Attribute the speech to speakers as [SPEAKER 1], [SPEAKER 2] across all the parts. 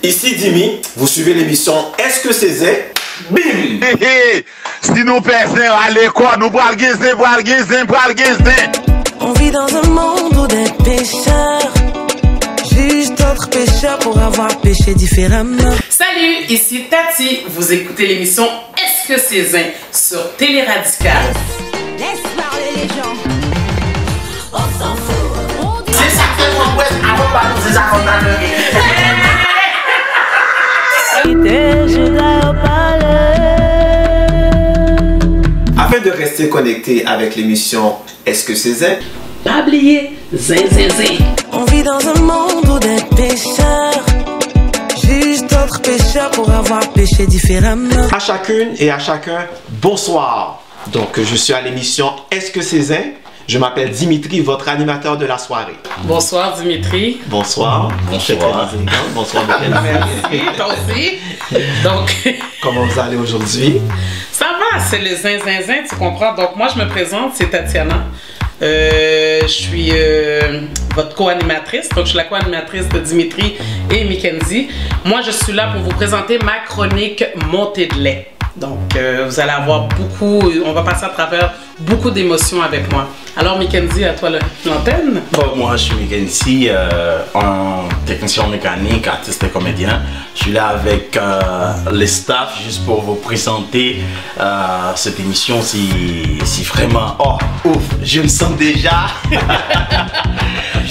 [SPEAKER 1] Ici Dimi, vous suivez l'émission Est-ce que c'est Zé? Bim!
[SPEAKER 2] Si nous perdons à l'école, nous pral gizé.
[SPEAKER 3] On vit dans un monde où des pécheurs jugent d'autres pécheurs pour avoir péché différemment.
[SPEAKER 4] Salut, ici Tati. Vous écoutez l'émission Est-ce que c'est Zin sur Télé Radical.
[SPEAKER 5] Laisse parler les gens. On s'en fout.
[SPEAKER 1] C'est ça que vous faites avant de vous abandonner. Afin de rester connecté avec l'émission Est-ce que c'est Zin?
[SPEAKER 4] Pas oublier, Zin.
[SPEAKER 3] On vit dans un monde où des pécheurs jugent d'autres pécheurs pour avoir péché différemment.
[SPEAKER 1] À chacune et à chacun, bonsoir. Donc, je suis à l'émission Est-ce que c'est Zin? Je m'appelle Dimitri, votre animateur de la soirée.
[SPEAKER 4] Bonsoir Dimitri.
[SPEAKER 1] Bonsoir. Bonsoir. Bonsoir.
[SPEAKER 4] Merci, toi aussi. Donc,
[SPEAKER 1] comment vous allez aujourd'hui?
[SPEAKER 4] Ça va, c'est le Zin, tu comprends. Donc, moi, je me présente, c'est Tatiana. Je suis votre co-animatrice, donc je suis la co-animatrice de Dimitri et Mackenzie. Moi, je suis là pour vous présenter ma chronique Montée de lait. Donc, vous allez avoir on va passer à travers beaucoup d'émotions avec moi. Alors, Mackenzie, à toi l'antenne.
[SPEAKER 6] Bon, moi, je suis Mackenzie, un technicien mécanique, artiste et comédien. Je suis là avec les staffs juste pour vous présenter cette émission si vraiment... Oh, ouf, je me sens déjà...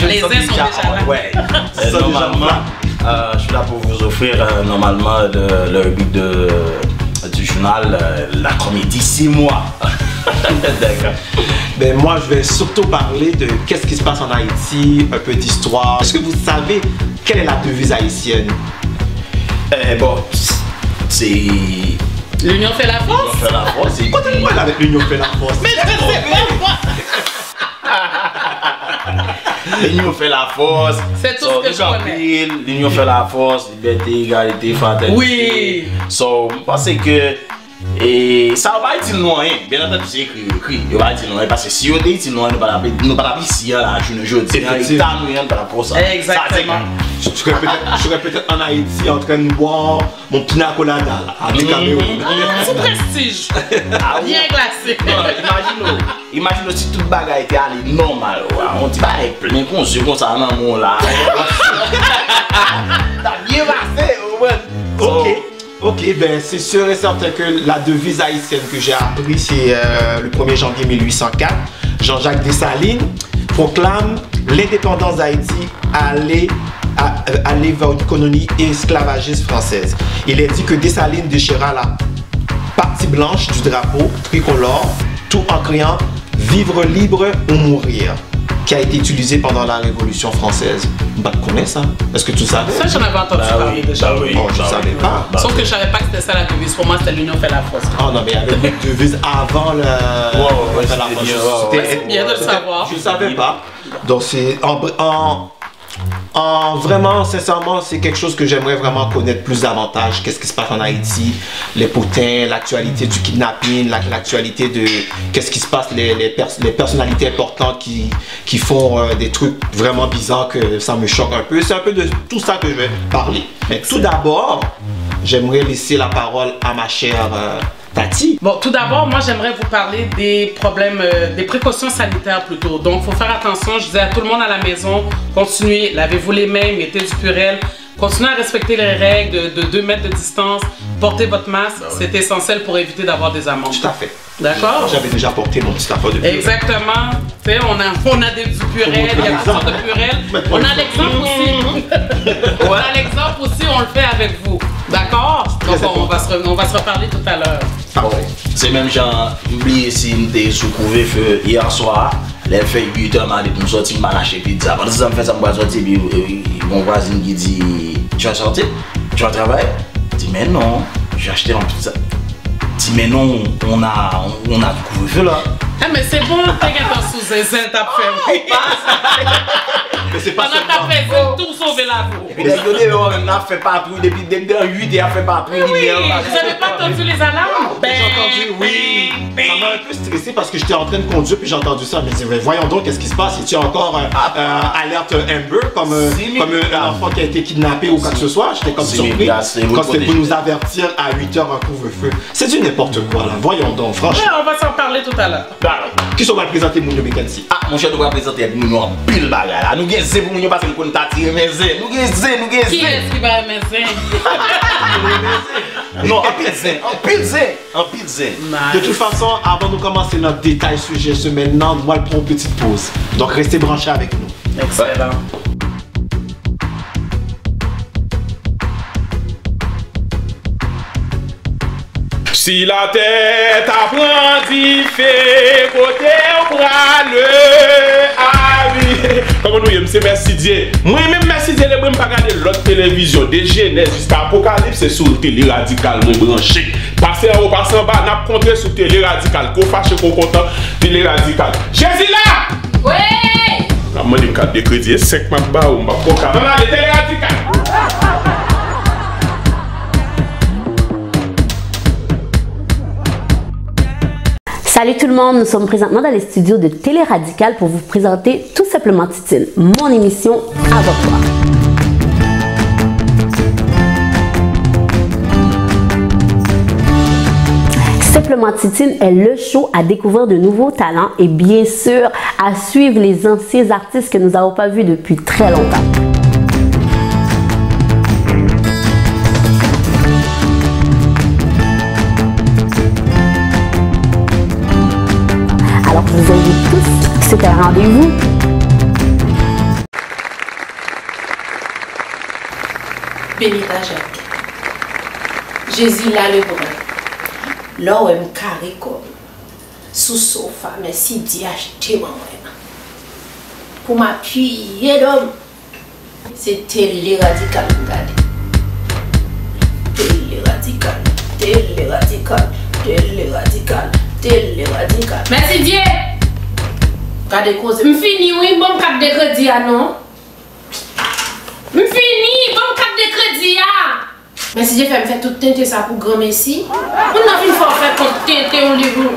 [SPEAKER 4] Les uns sont déjà là.
[SPEAKER 6] Ouais. Normalement, je suis là pour vous offrir normalement le but du journal La Comédie 6 mois. D'accord.
[SPEAKER 1] Ben moi je vais surtout parler de qu'est-ce qui se passe en Haïti, un peu d'histoire. Est-ce que vous savez quelle est la devise haïtienne?
[SPEAKER 6] Bon, c'est...
[SPEAKER 4] L'union fait la force?
[SPEAKER 6] L'union fait la force.
[SPEAKER 1] Quoi t'as mal avec l'union fait la force?
[SPEAKER 4] Mais je sais pas.
[SPEAKER 6] L'union fait la force.
[SPEAKER 4] C'est tout ce que je connais.
[SPEAKER 6] L'union fait la force, liberté, égalité, fraternité.
[SPEAKER 4] Oui.
[SPEAKER 6] So, je pense que et ça va être loin, bien entendu c'est écrit, il va être loin parce que si on dit loin, nous pas ici là, je ne dis pas, il t'a rien par rapport à ça.
[SPEAKER 4] Exactement.
[SPEAKER 1] Je serais peut-être en Haïti en train de boire mon pina colada là, avec Cameroun.
[SPEAKER 4] C'est prestige. Bien glacé.
[SPEAKER 6] Imagine si toute bagaille était allée normal, on dit pas plein conscient comme ça dans mon là. T'as bien passé,
[SPEAKER 1] Ok, ben c'est sûr et certain que la devise haïtienne que j'ai appris c'est le 1er janvier 1804. Jean-Jacques Dessalines proclame l'indépendance d'Haïti aller vers une colonie esclavagiste française. Il est dit que Dessalines déchira la partie blanche du drapeau tricolore tout en criant « Vivre libre ou mourir » qui a été utilisé pendant la Révolution française. Bah, tu connais ça? Est-ce que tu savais?
[SPEAKER 4] Ça, j'en avais entendu parler déjà.
[SPEAKER 1] Oui, je ne savais pas.
[SPEAKER 4] Sauf que je savais pas que c'était ça la devise. Pour moi, c'était l'union fait la force.
[SPEAKER 1] Oh non, mais il y avait une devise avant le...
[SPEAKER 4] C'est bien de le savoir.
[SPEAKER 1] Je ne savais pas. Donc, c'est vraiment, sincèrement, c'est quelque chose que j'aimerais vraiment connaître plus davantage. Qu'est-ce qui se passe en Haïti, les potins, l'actualité du kidnapping, l'actualité de qu'est-ce qui se passe, les personnalités importantes qui font des trucs vraiment bizarres que ça me choque un peu. C'est un peu de tout ça que je vais parler. Mais tout d'abord, j'aimerais laisser la parole à ma chère Tati.
[SPEAKER 4] Bon, tout d'abord, moi, j'aimerais vous parler des problèmes, des précautions sanitaires plutôt. Donc, il faut faire attention. Je disais à tout le monde à la maison, continuez, lavez-vous les mains, mettez du purel. Continuez à respecter les règles de 2 mètres de distance. Portez votre masque, c'est essentiel pour éviter d'avoir des amendes.
[SPEAKER 1] Tout à fait.
[SPEAKER 4] D'accord?
[SPEAKER 1] J'avais déjà porté mon petit affaire de purel.
[SPEAKER 4] Exactement. Tu sais, on a du purel, il y a toutes sortes de purel. On a l'exemple aussi. On a l'exemple aussi, on le fait avec vous. D'accord? Donc, on va se reparler tout à l'heure.
[SPEAKER 6] C'est même genre, oublié si nous étions sous couvre-feu hier soir, les fait 8 heures, nous sortis, m'a lâché pizza. Parce que ça me fait ça, me sortir, mon voisin qui dit, tu vas sortir? Tu vas travailler? Je dis, mais non, j'ai acheté un pizza. Je dis, mais non, on a du couvre-feu là.
[SPEAKER 4] Ah, mais c'est bon, t'as sous Zin, t'as fait.
[SPEAKER 1] Mais c'est pas
[SPEAKER 4] pendant que t'as fait tout sauver la boue.
[SPEAKER 6] Et puis, on a fait pas tout, depuis 8 et a fait pas tout.
[SPEAKER 4] Oui, vous avez pas entendu les alarmes?
[SPEAKER 1] J'ai entendu, oui. Ça m'a un peu stressé. stressé parce que j'étais en train de conduire puis j'ai entendu ça. Je me disais, mais voyons donc, qu'est-ce qui se passe? Es-tu encore alerte Amber comme un enfant qui a été kidnappé ou quoi que ce soit? J'étais comme surpris quand c'était pour nous avertir à 8h un couvre-feu. C'est du n'importe quoi là. Voyons donc, franchement.
[SPEAKER 4] Ouais, on va s'en parler tout à l'heure.
[SPEAKER 1] Qui sont va présenter Mounio Mekansi?
[SPEAKER 6] Ah, mon cher, nous va présenter Mounio en pile bagarre. Nous gagnons pour Mounio parce que nous avons tiré mes ailes. Nous gagnons.
[SPEAKER 4] Qui est-ce qui va mes ailes?
[SPEAKER 6] Non, en pile zin.
[SPEAKER 1] De toute façon, avant de commencer notre détail sujet ce maintenant, moi, je prends une petite pause. Donc, restez branchés avec nous.
[SPEAKER 4] Excellent.
[SPEAKER 7] Si la tête apprend d'y faire, côté au bras le comment nous y c'est merci Dieu. Moi-même merci Dieu, je ne pas regarder l'autre télévision, de Genèse jusqu'à Apocalypse, c'est sur Télé Radical, mon branché. Passez en haut, passez en bas, n'a compté sur Télé Radical, qu'on fâche, qu'on content, Télé Radical. Jésus là!
[SPEAKER 5] Ouais!
[SPEAKER 7] La monnaie de carte de crédit, 5 mabba ou ma coca. Non, non, Télé Radical!
[SPEAKER 8] Salut tout le monde, nous sommes présentement dans les studios de Télé Radical pour vous présenter Tout simplement Titine, mon émission à votre voix. Simplement Titine est le show à découvrir de nouveaux talents et bien sûr à suivre les anciens artistes que nous n'avons pas vus depuis très longtemps. Alors je vous invite tous, c'est un rendez-vous.
[SPEAKER 9] Benita Jacques. Jésus là le bras. Là où elle me carré comme sous sofa, mais si dit acheter moi pour m'appuyer d'homme. C'est Télé Radical regardez. Télé Radical, Télé Radical, Télé Radical, Télé Radical. Merci Dieu. Regardez cause. M'fini oui, bon carte de crédit non. M'fini, bon carte de crédit mais si j'ai fait me faire tout tenter ça pour grand messi, on a une fois faire tout tenter on livre.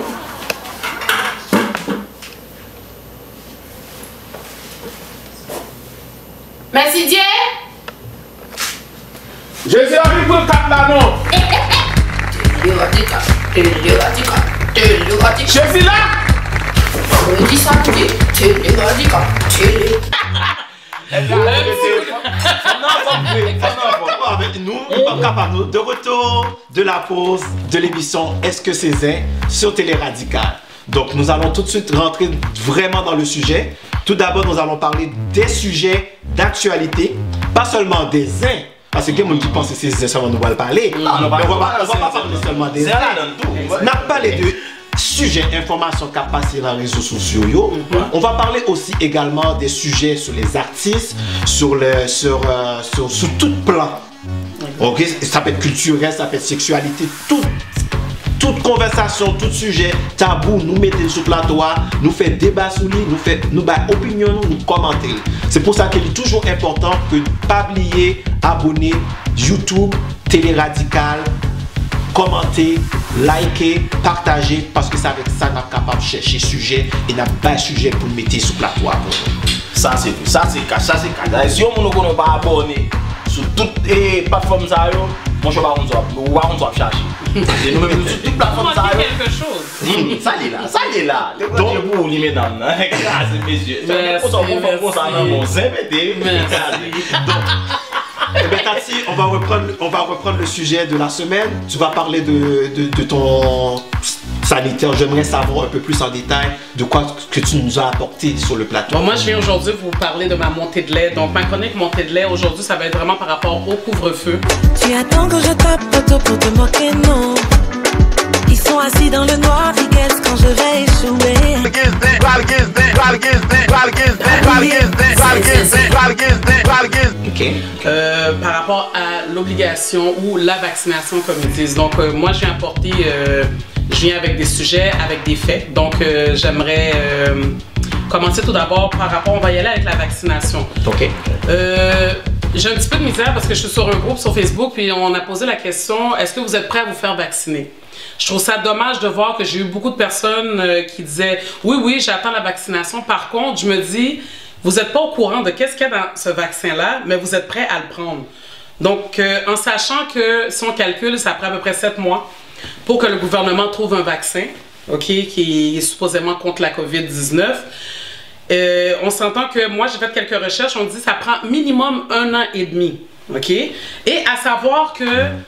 [SPEAKER 9] Merci Dieu.
[SPEAKER 7] Jésus arrive pour le cap là non.
[SPEAKER 9] Télé Radical, Télé Radical, Télé Radical.
[SPEAKER 7] Jésus là.
[SPEAKER 9] On dit ça pour dire Télé Radical, Télé.
[SPEAKER 1] De retour de la pause de l'émission Est-ce que c'est Zin sur Télé Radical. Donc nous allons tout de suite rentrer vraiment dans le sujet. Tout d'abord nous allons parler des sujets d'actualité, pas seulement des Zins. Parce que il y a des gens qui pensent que c'est Zin seulement nous va le parler. On va pas parler seulement des Zins. On a parlé de sujets, informations qui passent dans les réseaux sociaux. On va parler aussi également des sujets sur les artistes, sur tout plan. Okay? Ça peut être culturel, ça peut être sexualité, toute conversation, tout sujet tabou, nous mettons sur le plateau, nous fait débat sur lui, nous opinion, nous commenter. C'est pour ça qu'il est toujours important que pas oublier, abonner YouTube, Télé Radical, commenter, liker, partager, parce que c'est avec ça qu'on est capable de chercher sujet et n'a pas sujet pour mettre sur le plateau.
[SPEAKER 6] Ça c'est cas. Si on ne pas abonné sur toutes les plateformes, mon cheval on doit chercher. Nous même sur toutes les plateformes.
[SPEAKER 4] Quelque chose.
[SPEAKER 6] Ça est là. Donc vous les mesdames, grâce messieurs.
[SPEAKER 1] Tati, on va reprendre le sujet de la semaine. Tu vas parler de ton sanitaire. J'aimerais savoir un peu plus en détail de quoi que tu nous as apporté sur le plateau.
[SPEAKER 4] Bon, moi, je viens aujourd'hui vous parler de ma montée de lait. Donc, ma chronique montée de lait, aujourd'hui, ça va être vraiment par rapport au couvre-feu.
[SPEAKER 3] Tu attends que je tape pour te moquer, non? Ils sont assis dans le noir, ils guettent quand je vais échouer.
[SPEAKER 4] Par rapport à l'obligation ou la vaccination, comme ils disent. Donc, moi, j'ai apporté, je viens avec des sujets, avec des faits. Donc, j'aimerais commencer tout d'abord par rapport, on va y aller avec la vaccination.
[SPEAKER 1] Ok.
[SPEAKER 4] J'ai un petit peu de misère parce que je suis sur un groupe sur Facebook, puis on a posé la question, est-ce que vous êtes prêts à vous faire vacciner? Je trouve ça dommage de voir que j'ai eu beaucoup de personnes qui disaient « Oui, j'attends la vaccination. » Par contre, je me dis, vous n'êtes pas au courant de qu'est-ce qu'il y a dans ce vaccin-là, mais vous êtes prêt à le prendre. Donc, en sachant que si on calcule, ça prend à peu près 7 mois pour que le gouvernement trouve un vaccin, OK, qui est supposément contre la COVID-19. On s'entend que moi, j'ai fait quelques recherches, on dit que ça prend minimum 1 an et demi. OK? Et à savoir que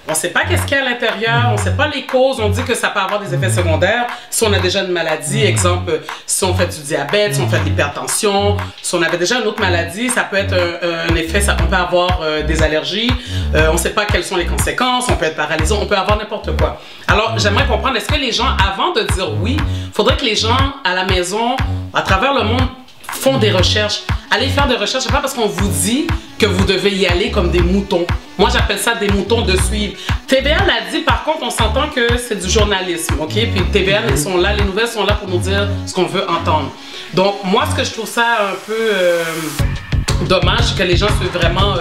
[SPEAKER 4] on ne sait pas qu'est-ce qu'il y a à l'intérieur, on ne sait pas les causes, on dit que ça peut avoir des effets secondaires. Si on a déjà une maladie, exemple, si on fait du diabète, si on fait de l'hypertension, si on avait déjà une autre maladie, ça peut être un effet, on peut avoir des allergies, on ne sait pas quelles sont les conséquences, on peut être paralysé, on peut avoir n'importe quoi. Alors, j'aimerais comprendre, est-ce que les gens, avant de dire oui, il faudrait que les gens à la maison, à travers le monde, font des recherches. Allez faire des recherches, c'est pas parce qu'on vous dit que vous devez y aller comme des moutons. Moi, j'appelle ça des moutons de suivre. TVA l'a dit, par contre, on s'entend que c'est du journalisme, OK? Puis TVA, ils sont là, les nouvelles sont là pour nous dire ce qu'on veut entendre. Donc, moi, ce que je trouve ça un peu dommage, c'est que les gens suivent vraiment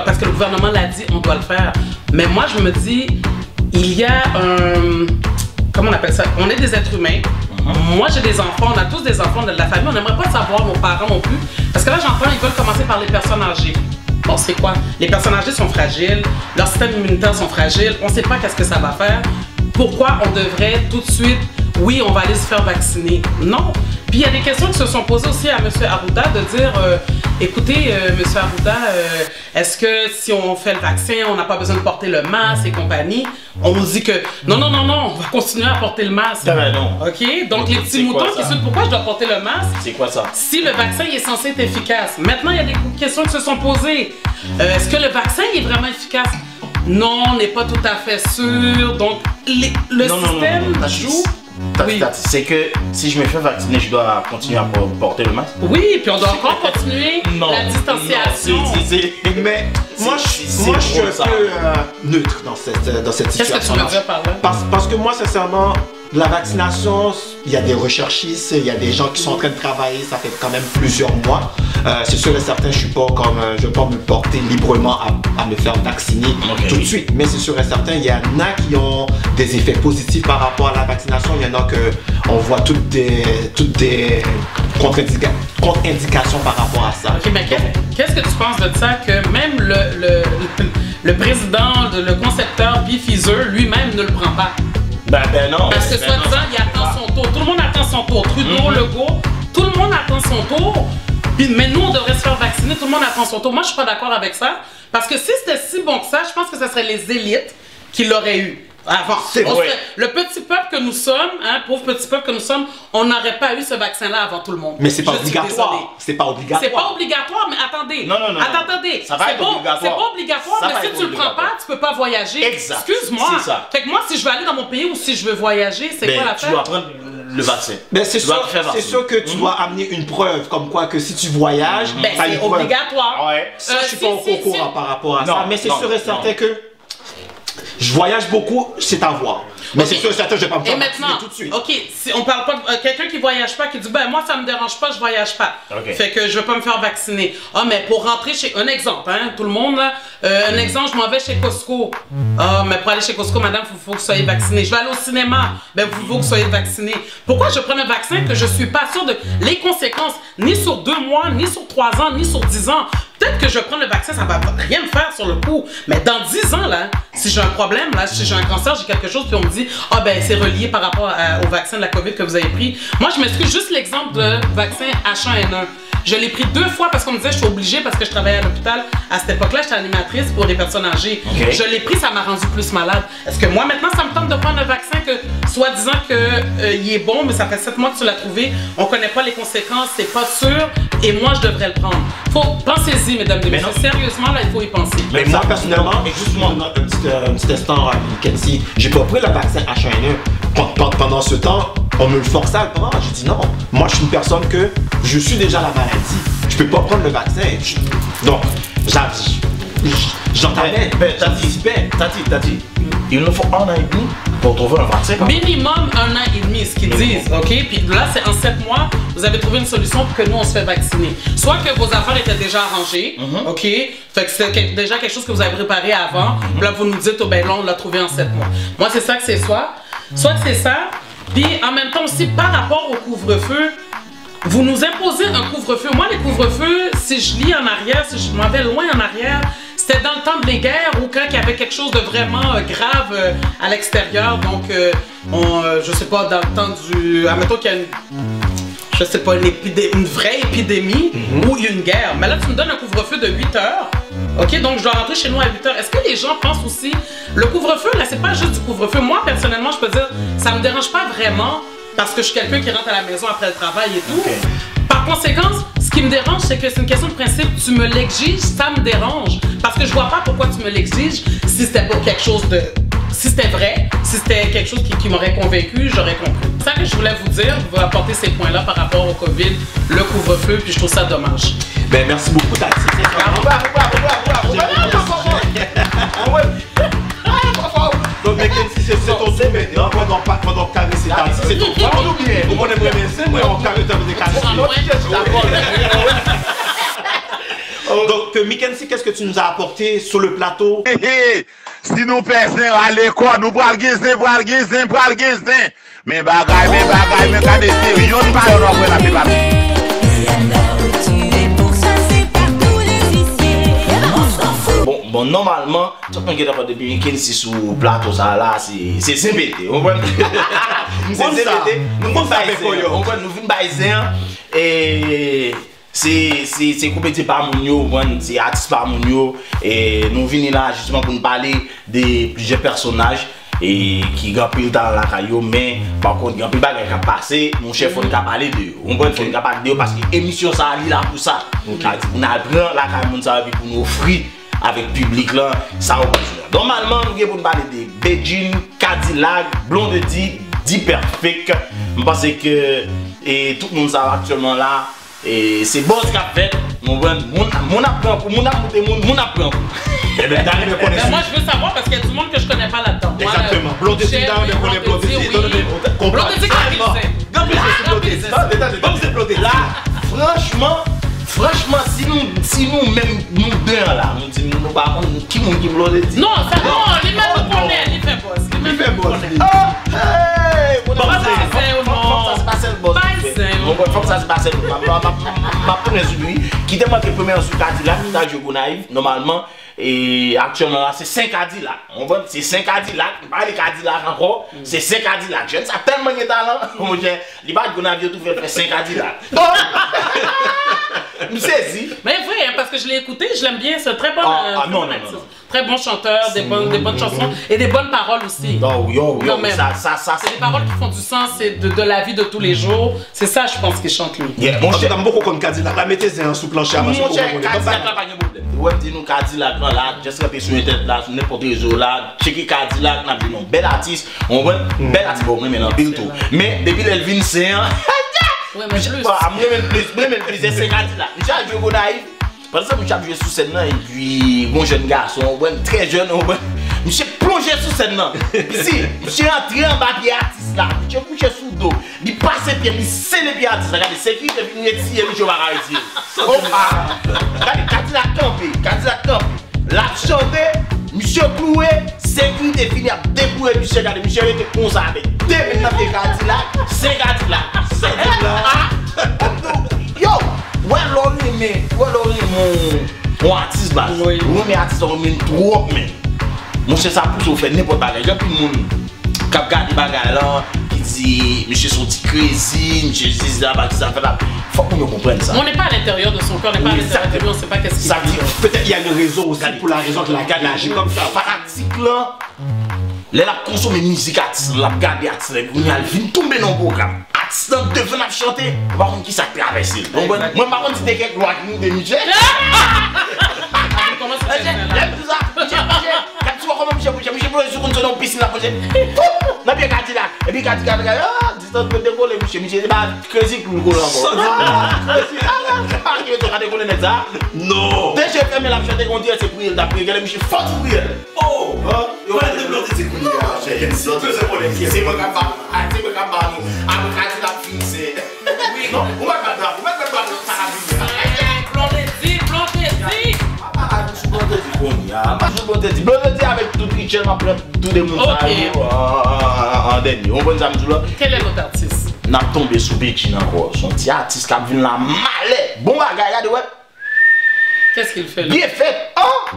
[SPEAKER 4] parce que le gouvernement l'a dit, on doit le faire. Mais moi, je me dis, il y a un... Comment on appelle ça? On est des êtres humains. Moi, j'ai des enfants, on a tous des enfants de la famille. On n'aimerait pas savoir nos parents non plus. Parce que là, j'entends, ils veulent commencer par les personnes âgées. Bon, c'est quoi? Les personnes âgées sont fragiles, leur système immunitaire sont fragiles, on ne sait pas qu'est-ce que ça va faire. Pourquoi on devrait tout de suite, oui, on va aller se faire vacciner? Non. Puis il y a des questions qui se sont posées aussi à M. Arruda de dire, écoutez, M. Arruda, est-ce que si on fait le vaccin, on n'a pas besoin de porter le masque et compagnie? On nous dit que non, on va continuer à porter le masque.
[SPEAKER 6] Non.
[SPEAKER 4] OK? Donc les petits moutons qui se disent pourquoi je dois porter le masque?
[SPEAKER 6] C'est quoi ça?
[SPEAKER 4] Si le vaccin est censé être efficace. Maintenant, il y a des questions qui se sont posées. Est-ce que le vaccin est vraiment efficace? Non, on n'est pas tout à fait sûr. Donc le système joue.
[SPEAKER 6] Oui. C'est que si je me fais vacciner, je dois continuer à porter le masque?
[SPEAKER 4] Oui, puis on doit encore continuer la distanciation.
[SPEAKER 1] Mais moi, je suis un peu neutre dans cette situation.
[SPEAKER 4] Qu'est-ce que tu veux dire par là?
[SPEAKER 1] Parce que moi, sincèrement, la vaccination, il y a des recherchistes, il y a des gens qui sont en train de travailler, ça fait quand même plusieurs mois. C'est sûr et certain, je ne vais pas me porter librement à me faire vacciner tout de suite. Mais c'est sûr et certain, il y en a qui ont des effets positifs par rapport à la vaccination. Il y en a qu'on voit toutes des contre-indications par rapport à ça.
[SPEAKER 4] Ok, mais qu'est-ce que tu penses de ça que même le président, le concepteur Bill Fizer lui-même ne le prend pas?
[SPEAKER 6] Ben non.
[SPEAKER 4] Parce que soi-disant, il attend son tour. Tout le monde attend son tour. Trudeau, Legault, tout le monde attend son tour. Mais nous, on devrait se faire vacciner. Tout le monde attend son tour. Moi, je suis pas d'accord avec ça. Parce que si c'était si bon que ça, je pense que ce serait les élites qui l'auraient eu. Avant. Le petit peuple que nous sommes, pauvre petit peuple que nous sommes, on n'aurait pas eu ce vaccin-là avant tout le monde.
[SPEAKER 1] Mais c'est pas obligatoire. C'est pas obligatoire.
[SPEAKER 4] C'est pas obligatoire, mais attendez.
[SPEAKER 6] Non.
[SPEAKER 4] Attendez.
[SPEAKER 6] Ça va être obligatoire.
[SPEAKER 4] C'est pas obligatoire, mais si tu le prends pas, tu peux pas voyager.
[SPEAKER 6] Exact.
[SPEAKER 4] Excuse-moi.
[SPEAKER 6] C'est ça.
[SPEAKER 4] Fait que moi, si je veux aller dans mon pays ou si je veux voyager, c'est quoi l'affaire?
[SPEAKER 6] Tu dois prendre le vaccin.
[SPEAKER 1] Mais c'est sûr que tu dois amener une preuve, comme quoi que si tu voyages,
[SPEAKER 4] c'est obligatoire.
[SPEAKER 6] Ouais.
[SPEAKER 1] Ça, je suis pas au courant par rapport à ça. Mais c'est sûr et certain que je voyage beaucoup, c'est à voir. Mais c'est sûr et certain, je vais pas me faire vacciner tout de suite.
[SPEAKER 4] OK, si on parle pas de quelqu'un qui voyage pas, qui dit ben moi ça me dérange pas, je voyage pas. Fait que je veux pas me faire vacciner. Ah mais pour rentrer chez un exemple tout le monde là, un exemple, je m'en vais chez Costco. Ah mais pour aller chez Costco, madame, faut que vous soyez vacciné. Je vais aller au cinéma. Ben il faut que vous soyez vacciné. Pourquoi je prends un vaccin que je suis pas sûr de les conséquences ni sur 2 mois, ni sur 3 ans, ni sur 10 ans. Peut-être que je prends le vaccin, ça va rien me faire sur le coup. Mais dans 10 ans là, si j'ai un problème là, si j'ai un cancer, j'ai quelque chose puis on me dit ah ben c'est relié par rapport au vaccin de la COVID que vous avez pris. Moi je m'excuse, juste l'exemple de vaccin H1N1. Je l'ai pris 2 fois parce qu'on me disait je suis obligée parce que je travaillais à l'hôpital. À cette époque-là, j'étais animatrice pour des personnes âgées. Je l'ai pris, ça m'a rendu plus malade. Est-ce que moi maintenant ça me tente de prendre un vaccin que soi-disant que il est bon, mais ça fait 7 mois que tu l'as trouvé, on connaît pas les conséquences, c'est pas sûr et moi je devrais le prendre. Pensez-y mesdames et messieurs, sérieusement là il faut y penser.
[SPEAKER 1] Mais moi personnellement, justement un petit instant Kenzie, j'ai pas pris le vaccin H1N1. Pendant ce temps, on me le forçait à le prendre. J'ai dit non, moi je suis une personne que je suis déjà la maladie. Je peux pas prendre le vaccin. Donc, j'entendais.
[SPEAKER 6] T'as dit. Il nous faut 1 an et demi pour trouver un vaccin.
[SPEAKER 4] Minimum 1 an et demi. Ce qu'ils disent, OK? Puis là, c'est en 7 mois, vous avez trouvé une solution pour que nous, on se fait vacciner. Soit que vos affaires étaient déjà arrangées, OK? Fait que c'était déjà quelque chose que vous avez préparé avant. Puis là, vous nous dites, oh ben là, on l'a trouvé en 7 mois. Moi, c'est ça que c'est soit que c'est ça. Puis en même temps aussi, par rapport au couvre-feu, vous nous imposez un couvre-feu. Moi, les couvre-feux, si je lis en arrière, si je m'en vais loin en arrière, c'était dans le temps des guerres ou quand il y avait quelque chose de vraiment grave à l'extérieur. Donc, je sais pas, dans le temps du... Admettons qu'il y a je sais pas, une vraie épidémie ou une guerre. Mais là, tu me donnes un couvre-feu de 8 heures. OK, donc je dois rentrer chez nous à 8 heures. Est-ce que les gens pensent aussi... Le couvre-feu, là, c'est pas juste du couvre-feu. Moi, personnellement, je peux dire, ça me dérange pas vraiment parce que je suis quelqu'un qui rentre à la maison après le travail et tout. Okay. Par conséquent, ce qui me dérange, c'est que c'est une question de principe. Tu me l'exiges, ça me dérange. Parce que je vois pas pourquoi tu me l'exiges si c'était pas quelque chose de... Si c'était vrai, si c'était quelque chose qui m'aurait convaincu, j'aurais compris. C'est ça que je voulais vous dire, vous apporter ces points-là par rapport au COVID, le couvre-feu, puis je trouve ça dommage.
[SPEAKER 1] Ben, merci beaucoup, Tati. Donc, Mackenzie, c'est ton tour maintenant. Pendant caresser Tati, c'est ton tour. On aimerait bien, mais on caresse des caresses. Donc, Mackenzie, qu'est-ce que tu nous as apporté sur le plateau?
[SPEAKER 2] Si nous personnes à l'école, nous pral gizne. Mais bagay, mais kade sérieux, nous pas on la pile.
[SPEAKER 6] Bon, normalement, tu peux pas de depuis Mackenzie sur le plateau, ça là, c'est sympathique. On voit. C'est sympathique. Nous venons baiser et c'est compétit par Mounio, c'est artiste par Mounio et nous venons là justement pour nous parler de plusieurs personnages et qui gagnent dans la caillou, mais par contre gagnent pas qui a passé, mon chef on a parlé de eux. On peut parler de eux parce que l'émission ça ali là pour ça. On a grand la caillou ça pour nous offrir avec public là, ça va. Normalement nous pour nous parler de Beijing, Cadillac, Blondie, Di Perfect. Je pense que et tout le monde ça actuellement là. Et c'est bon ce qu'a fait, mon apprend pour mon apprend.
[SPEAKER 1] Eh bien, Darry me connaît.
[SPEAKER 4] Moi, je veux savoir parce qu'il y a du monde que je connais pas là-dedans.
[SPEAKER 1] Exactement. Blondie, Darry me connaît Blondie.
[SPEAKER 4] Blondie,
[SPEAKER 6] Là, franchement, si nous même nous deux là, nous disons nous par contre qui Blondie.
[SPEAKER 4] Non, ça non, les mêmes nous connaissent, il fait boss.
[SPEAKER 1] Il fait boss.
[SPEAKER 6] Faut que ça se passe. Ma première lui, qui était moi qui première sur Cadillac, qui a joué naïf normalement et actuellement là c'est 5 Cadillac. On voit c'est 5 Cadillac, pas les Cadillac encore, c'est 5 Cadillac. Je ne sais tellement de talent, mon cher, il va Gonavio tout faire 5 Cadillac. Vous saisissez?
[SPEAKER 4] Mais vrai, parce que je l'ai écouté, je l'aime bien, c'est un très bon non. Très bon chanteur, des bonnes chansons et des bonnes paroles aussi.
[SPEAKER 6] Non, ça.
[SPEAKER 4] C'est des paroles qui font du sens, c'est de la vie de tous les jours. C'est ça, je pense, qu'il chante lui.
[SPEAKER 1] Mon cher, t'as beaucoup comme Cadillac. La mettez un sous plancher avant.
[SPEAKER 6] Mon cher, Cadillac là, pas de problème. Ouais, dis-nous Cadillac là, je serais sur Internet là, sur n'importe quel réseau là. Checker Cadillac, n'a dit non, bel artiste. On voit bel artiste, bon, mais non, pile tout. Mais depuis l'Elvin, c'est un.
[SPEAKER 4] Ouais, mais plus.
[SPEAKER 6] Plus, c'est 5 Cadillac. Je suis un naïf. Par exemple, je suis joué sous scène et puis mon jeune garçon, très jeune, je suis plongé sous scène. Ici, je suis entré en bas de l'artiste là, je suis couché sous le dos, il passe et puis il scelle les pieds artistes. Regardez, c'est qui est venu ici et je vais arrêter. Regardez, Cadillac campé, la chanté, monsieur cloué, sécurité fini à débrouiller, monsieur, regardez, monsieur était conservé. Dès maintenant, c'est Cadillac. Yo! Ouais, mon artiste bas. Oui, mes artistes sont trop, mais. Mon cher, ça pousse faire n'importe quoi. Il y a plus de monde qui regarde des bagages là, qui dit, monsieur, son petit crazy, monsieur, dit ça, ça fait là. Faut qu'on me comprenne ça.
[SPEAKER 4] On n'est pas à l'intérieur de son corps, on n'est pas à l'intérieur de lui, on ne sait pas qu'est-ce qu'il
[SPEAKER 1] ça dit. Peut-être il y a une raison aussi pour la raison que la gars agit comme ça.
[SPEAKER 6] Par article là, les la consommer musique artiste, la garder artiste, il vient tomber dans le programme. Artiste devant chanter, par contre qui ça traverse. Moi par contre c'était quelque loi qui nous de Michel.
[SPEAKER 4] Comment ça se fait?
[SPEAKER 6] Quand tu vois comment Michel sur une piscine là, n'a bien Cadillac. Et puis Cadillac, distance de décoller, Michel, c'est pas crazy pour le goal encore. Non. Dès que j'ai fermé la chanter, on dirait c'est pour il d'après, regarde Michel, fort pour il. Oh, il va développer ses couilles. C'est moi qui Blondie avec tout rituel, ma prend tout des monde en dernier. On va nous là.
[SPEAKER 4] Quel est notre artiste?
[SPEAKER 6] N'a tombé sous Beijing encore. Son petit artiste qui a vu la malais. Bon bagay, regardez ouais.
[SPEAKER 4] Qu'est-ce qu'il fait là?
[SPEAKER 6] Bien fait. Oh!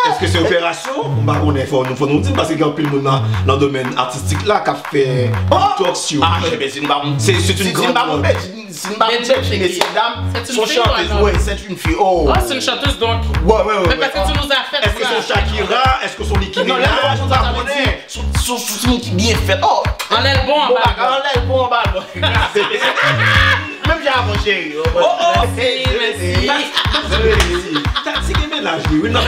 [SPEAKER 1] Est-ce que c'est opération? On est fort, nous faut nous dire parce qu'il y a un peu de monde dans le domaine artistique là qui a fait talk show.
[SPEAKER 6] Ah, mais c'est une grande. C'est une grande. C'est une messieurs dames. Son chanteuse, ouais, c'est une fille. Oh.
[SPEAKER 4] Ah, c'est une chanteuse donc.
[SPEAKER 6] Ouais.
[SPEAKER 4] Mais parce que tu nous as fait.
[SPEAKER 1] Est-ce que son Shakira? Est-ce que son Nicki Minaj?
[SPEAKER 6] Non, son qui bien fait. Oh.
[SPEAKER 4] On est le bon en bas.
[SPEAKER 6] On est le bon en bas. Même j'ai avancé.
[SPEAKER 4] Oh, merci.
[SPEAKER 1] T'as dit que ménage, oui, non.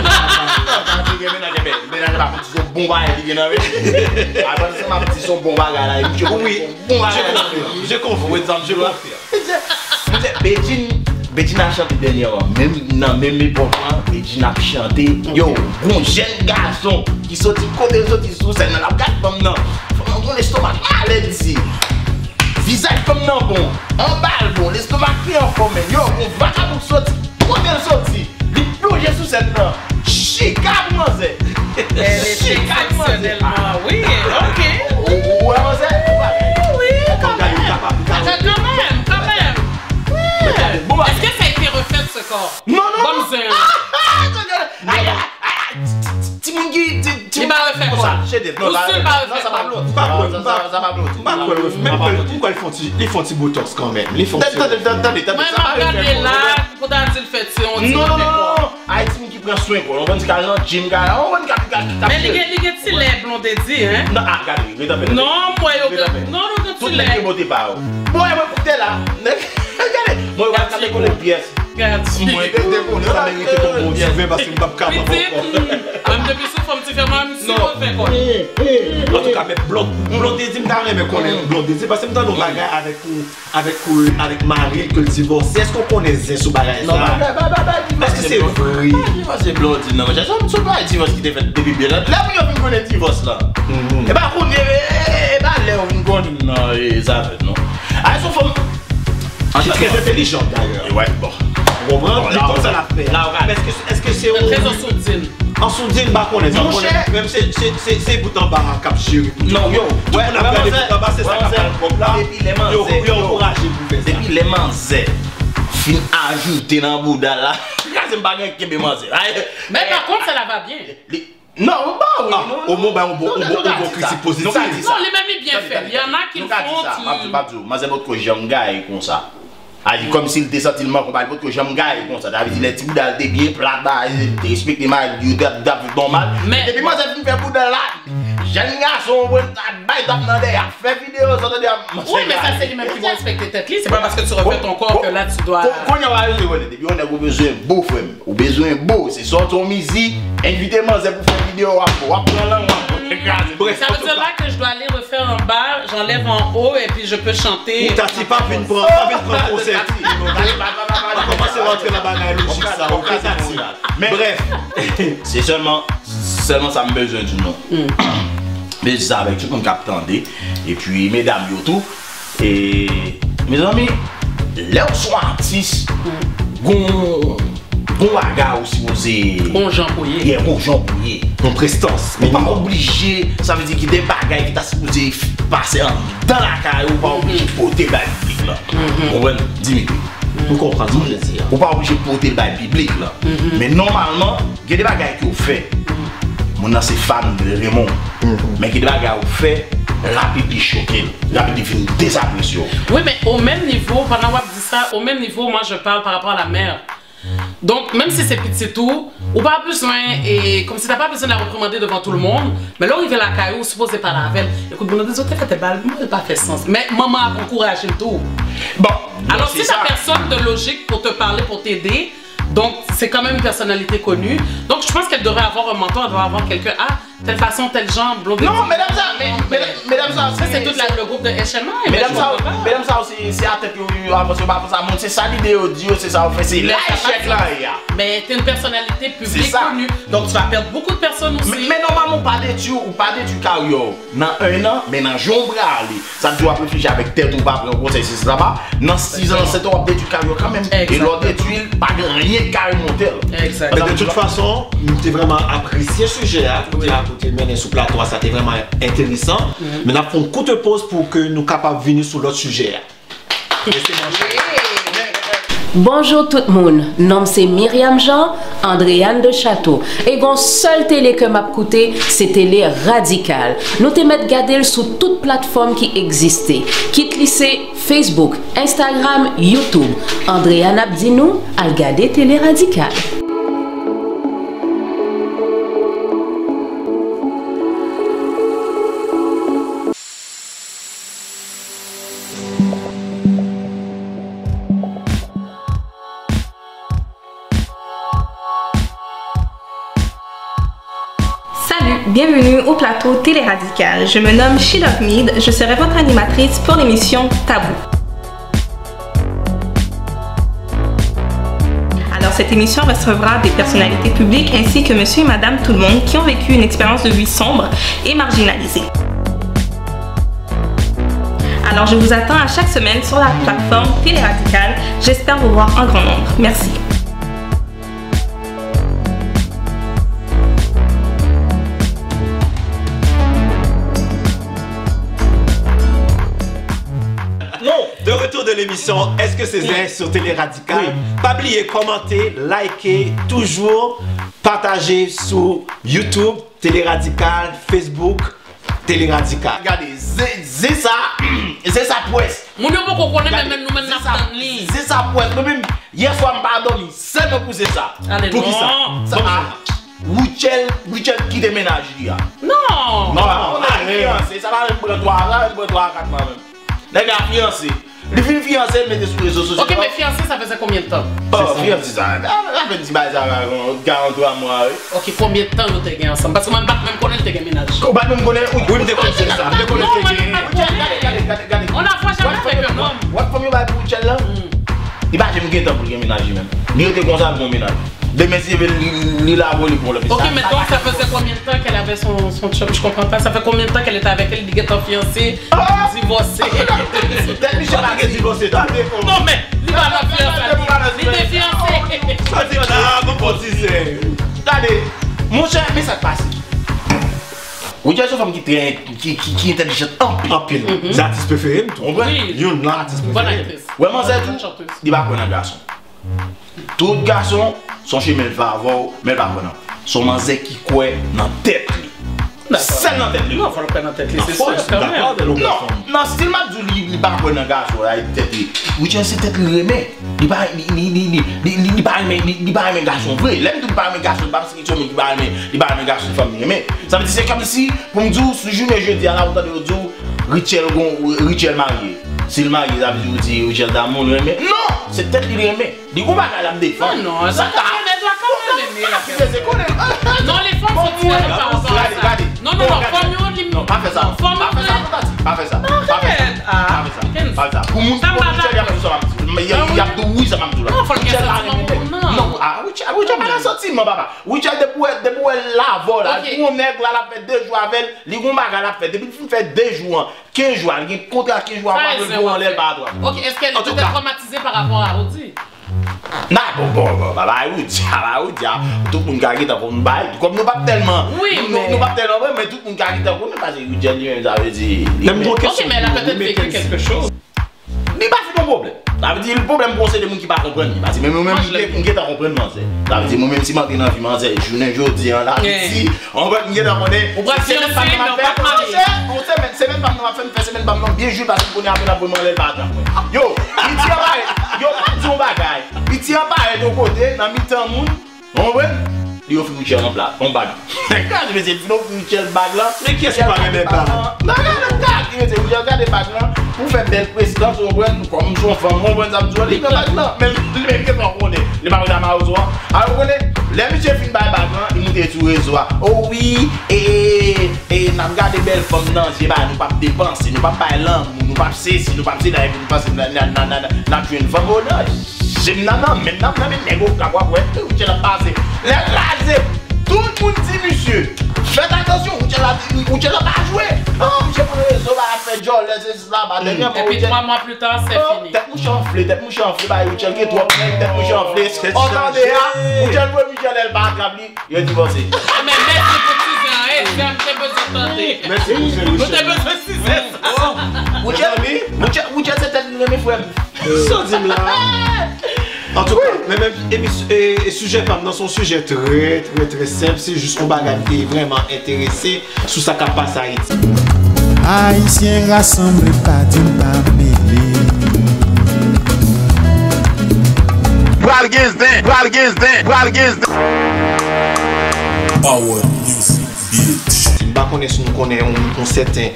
[SPEAKER 1] Je confirme.
[SPEAKER 6] Beijing a chanté dernièrement, même mes parents, Beijing a chanté. Yo, bon jeune garçon qui sorti côté les autres sous scène, la regarde comme non. Faut mon estomac malade ici. Visage comme non bon, en balle bon, l'estomac pris en forme. Yo, on va à vous sortir. Côté le sorti, il plonge sous scène là. Chicago, c'est.
[SPEAKER 4] Elle est exceptionnellement, oui, ok.
[SPEAKER 6] Ouais,
[SPEAKER 4] quand même. Est-ce que ça a été refait ce corps?
[SPEAKER 6] Non.
[SPEAKER 4] Comme il va refaire quoi?
[SPEAKER 1] Pourquoi ils font petit botox quand même?
[SPEAKER 6] Attendez.
[SPEAKER 4] Regardez là, pour dire le fait, on dit.
[SPEAKER 6] Non. Haïti qui prend soin quoi. On va dire qu'à Jim Gala, on va dire qu'à.
[SPEAKER 4] Mais les gars, tu les blonds dit, hein?
[SPEAKER 6] Non, regardez.
[SPEAKER 4] Non, moi, non, tu les.
[SPEAKER 6] Moi, écoutez là. Regardez. Moi, je vais regarder les pièces.
[SPEAKER 4] Regarde.
[SPEAKER 1] Moi, ça mérite comme bon Dieu, parce que je ne peux pas
[SPEAKER 4] depuis ce forme, tu fais mal, si on fait quoi?
[SPEAKER 1] En tout cas, mais blondé, je me connais blondé, parce que je me bagarre avec Marie que le divorce. Est-ce qu'on connaît ce bagage?
[SPEAKER 6] Non,
[SPEAKER 1] parce que c'est vrai.
[SPEAKER 6] C'est blondé, non, mais j'ai pas un divorce qui était fait depuis bien. Là, vous connaissez le divorce là. Et bah, on est là, on connaît. Non, ça fait non. Ah, ils sont formes.
[SPEAKER 1] C'est très intelligent d'ailleurs.
[SPEAKER 6] Ouais, bon.
[SPEAKER 1] On comprend, ça l'a fait. Est-ce que c'est
[SPEAKER 4] très en sourdine?
[SPEAKER 1] En sourdine, bah qu'on est. Même c'est bout en bas en cap chéri.
[SPEAKER 6] Non, yo.
[SPEAKER 1] Ouais, on a regardé bout en bas, c'est ça qui a là.
[SPEAKER 6] Depuis les mains.
[SPEAKER 1] Yo, encouragé pour faire ça.
[SPEAKER 6] Depuis les mains, c'est. Fin ajouté dans le Bouddha là. C'est pas un qui est manger.
[SPEAKER 4] Mais par contre, ça la va bien.
[SPEAKER 6] Non,
[SPEAKER 1] au moins, on va critique positive.
[SPEAKER 4] Non, les mêmes bien fait. Il y en a qui le font.
[SPEAKER 6] Moi, c'est votre que j'aime gagner comme ça. Ali comme s'il était senti le manque, on que j'aime gagner comme ça. David, les petits bouddhas étaient bien plats, ils respectent mal, ils ont normal. Mais depuis moi, j'ai fait bouddha là. Jeune garçon, fait vidéo,
[SPEAKER 4] oui, mais ça, c'est lui-même qui va respecter tête. C'est pas parce que tu refais ton corps que là, tu dois.
[SPEAKER 6] Quand on a besoin de beau, frère. Ou besoin de beau, c'est sortir ton musique, invitez-moi pour faire vidéo,
[SPEAKER 4] ça veut dire là que je dois aller refaire en bas, j'enlève en haut et puis je peux chanter.
[SPEAKER 1] T'as pas fait une prendre concert. Comment c'est rentré la bagarre logique ça? Mais bref,
[SPEAKER 6] c'est seulement ça me besoin du nom. Mais ça avec tout comme captandé et puis mesdames yo tout et mes amis, là où sont artistes, gon bagarre aussi osé.
[SPEAKER 4] Bon Jean Pouillet.
[SPEAKER 6] Il y a bon Jean Pouillet.
[SPEAKER 1] Mon prestance.
[SPEAKER 6] Mais pas obligé, ça veut dire qu'il y a des bagailles qui t'a supposé passer dans la carrière ou pas obligé de porter le bail public là. On va Dimitri.
[SPEAKER 1] Vous comprenez ce que je dis?
[SPEAKER 6] Ou pas obligé de porter le bail public là. Mais normalement, il y a des bagailles qui ont fait. Mon c'est fan de Raymond. Mais il y a des bagailles qui ont fait. Rapidement choqué, rapidement fin désapprécié.
[SPEAKER 4] Oui, mais au même niveau, pendant que je dis ça, au même niveau, moi je parle par rapport à la mère. Donc, même si c'est petit tout, ou pas besoin, et comme si t'as pas besoin de la reprimander devant tout le monde, mais là où il vient la caillou, supposé pas la avec. Écoute, bon, des autres, t'es pas, pas fait sens. Mais maman a encouragé le tout.
[SPEAKER 6] Bon,
[SPEAKER 4] alors si t'as personne de logique pour te parler, pour t'aider, donc c'est quand même une personnalité connue. Donc je pense qu'elle devrait avoir un mentor, elle devrait avoir quelqu'un, telle façon, tel genre, blondé.
[SPEAKER 6] Non, mesdames ça,
[SPEAKER 4] c'est tout le groupe de HM1.
[SPEAKER 6] Mesdames ça aussi, c'est à tête que ça monte, c'est ça l'idée audio, c'est ça, on fait, c'est l'échec là,
[SPEAKER 4] Mais t'es une personnalité publique connue. Donc tu vas perdre beaucoup de personnes aussi.
[SPEAKER 6] Mais normalement, pas d'études ou pas d'études carrière. Dans un an, mais dans Jean Brali, ça doit réfléchir avec tête ou pas pour un conseil, c'est là-bas. Dans 6 ans, 7 ans, d'études carrière quand même. Et l'autre étude, pas rien de carrément tel.
[SPEAKER 1] Mais de toute façon, nous t'es vraiment apprécié ce sujet. Tu as mené sous plateau, ça t'est vraiment intéressant. Mais nous avons une courte pause pour que nous capables de venir sur l'autre sujet.
[SPEAKER 10] Bonjour tout le monde, nom c'est Myriam Jean, Andréane de Château. Et gon seul télé que m'a coûté, c'est Télé Radical. Nous te mettre garder sur toute plateforme qui existait. Quitte lycée, Facebook, Instagram, YouTube. Andréane Abdinou, al garder Télé Radical.
[SPEAKER 11] Bienvenue au plateau Télé Radical. Je me nomme She Love Mead, je serai votre animatrice pour l'émission Tabou. Alors cette émission recevra des personnalités publiques ainsi que monsieur et madame tout le monde qui ont vécu une expérience de vie sombre et marginalisée. Alors je vous attends à chaque semaine sur la plateforme Télé Radical. J'espère vous voir en grand nombre. Merci.
[SPEAKER 1] De l'émission Est-ce que c'est Zin sur Télé Radical? Pas oublier, commenter, liker, toujours partager sur YouTube, Télé Radical, Facebook, Télé Radical.
[SPEAKER 6] Regardez, c'est ça poisse.
[SPEAKER 4] Mon Dieu, pourquoi on connaît même nous maintenant dans ligne?
[SPEAKER 6] C'est ça poisse. Nous-même, hier soir, je m'ai dormi, c'est pour pousser ça.
[SPEAKER 4] Allez,
[SPEAKER 6] pour qui ça? Wichel qui déménage, il y a.
[SPEAKER 4] Non!
[SPEAKER 6] Non, on a fiancé, ça va prendre 3 à 4 mois même. Les gars, fiancé. Les filles fiancées mettaient sur les réseaux sociaux.
[SPEAKER 4] Ok, mais fiancé, ça faisait combien de temps?
[SPEAKER 6] Oh, fiancé, ça fait 10 43 mois.
[SPEAKER 4] Ok, combien de temps vous avez gagné ensemble? Parce que moi, je ne connais pas le ménage.
[SPEAKER 6] Je ne connais pas. Oui, je connais ça.
[SPEAKER 4] On a fois jamais fait un homme.
[SPEAKER 6] What for you by Wichel là? Il va jamais gagner temps pour le ménage même. Il était comme ça pour le ménage. Demain, si il a volé pour le ménage.
[SPEAKER 4] Ok, mais donc ça faisait combien de temps qu'elle avait son chum? Je comprends pas. Ça fait combien de temps qu'elle était avec elle? Il était fiancé, divorcé. Non, mais il va la fiancée. Il est fiancé.
[SPEAKER 6] Regardez, mon cher, mais ça passe. Oui, il y a une femme qui est intelligente en pile.
[SPEAKER 1] C'est l'artiste préféré.
[SPEAKER 4] Oui,
[SPEAKER 1] une artiste préférée.
[SPEAKER 6] Vraiment, c'est tout. Il va prendre un garçon. Tout garçon, son chemin va avoir, mais il va prendre. Son manzé qui croit dans la tête. C'est dans la tête.
[SPEAKER 4] Non, il faut le prendre dans la tête. C'est sûr.
[SPEAKER 6] Non, si m'a dit il va prendre un garçon dans la tête. Oui, c'est tête le remet. Il va aimer un garçon vrai. L'aime tout pas aimer un garçon, parce qu'il va aimer un garçon de famille. Mais ça veut dire c'est comme si, pour me dire, ce journée jeudi à la route de Dieu, Richel marié. S'il marie, ça veut dire Richel d'amour, mais non, c'est peut-être qu'il aimait. Du coup, il va me défendre.
[SPEAKER 4] Non, ça non, les femmes sont différentes par rapport à ça. Non,
[SPEAKER 6] non, pas faire ça. Pas faire ça. Pour mon il y a de oui, ça va me dire.
[SPEAKER 4] Non, faut le faire.
[SPEAKER 6] Non, Richel m'a sorti, mon papa. Richel, depuis là, voilà. Pour un nègre, là, la fait 2 jours avec elle. Il a fait, depuis qu'il fait 2 jours, 15 jours, il y a un contrat 15 jours avant de voir l'aile bas droit.
[SPEAKER 4] Ok, est-ce qu'elle était traumatisée par rapport à Audi?
[SPEAKER 6] Non, bon, tout le monde qui a pour nous bailler, comme nous pas tellement.
[SPEAKER 4] Oui,
[SPEAKER 6] nous pas tellement, mais tout le monde qui a pour nous parce que Richel, ça veut dire.
[SPEAKER 4] Ok, mais elle a peut-être vécu quelque chose.
[SPEAKER 6] Il pas fait mon problème. Ça veut dire le problème pour c'est des gens qui ne comprennent pas. Parce que moi-même, je ne comprends pas. Ça veut dire moi-même, si je suis dans la vie, je ne joue pas là. On va me dire, on va c'est même pas c'est même pas faire semaine pas bien jouer parce qu'on est après la bonne les bagages. Yo, il tient pas, yo pas son bagage. Il tient pas de côté dans mi-temps moun. On va il offre Michel en place, on bague. Quand je vais dire Michel bague là, mais qu'est-ce que tu fais pas? Non, il dit regarde des bagues là pour faire belle présidence on prend comme son femme, on prend ça me dit les bagues là, même les qu'est-ce qu'on connaît, les bagues dans ma réseau. Alors vous connaissez, les Michel fin bague là, il monte sur réseau. Oh oui, et n'a regardé belle femme non, c'est pas nous pas dépenser, nous pas parler langue, nous pas cesser, nous pas cesser là, nous pas n'a une femme honnête. J'ai maintenant, mais négo, où tu l'as passé. Là, tout le monde dit, monsieur, faites attention, où tu l'as pas joué. Oh, monsieur, ça va faire Joel, c'est là,
[SPEAKER 4] et puis 3 mois plus tard, c'est fini.
[SPEAKER 6] Tête mouche enflée, bah, où tu as toi, tête mouche enflée. Entendez, où tu as joué Michel Elba, il a divorcé.
[SPEAKER 4] Mais merci pour tout ça, j'ai besoin d'entendre.
[SPEAKER 1] Merci pour ce
[SPEAKER 4] Vous avez besoin de 6 ans.
[SPEAKER 6] Où tu as cette tête de mes frères?
[SPEAKER 1] Ça dit là. En tout cas, mais même sujet dans son sujet très simple, c'est juste un bagage qui est vraiment intéressé sous sa capacité à Haïti.
[SPEAKER 12] Haïtien rassemble pas d'une pas mêlée.
[SPEAKER 1] Power Music Beat. Bah nous connaissons un certain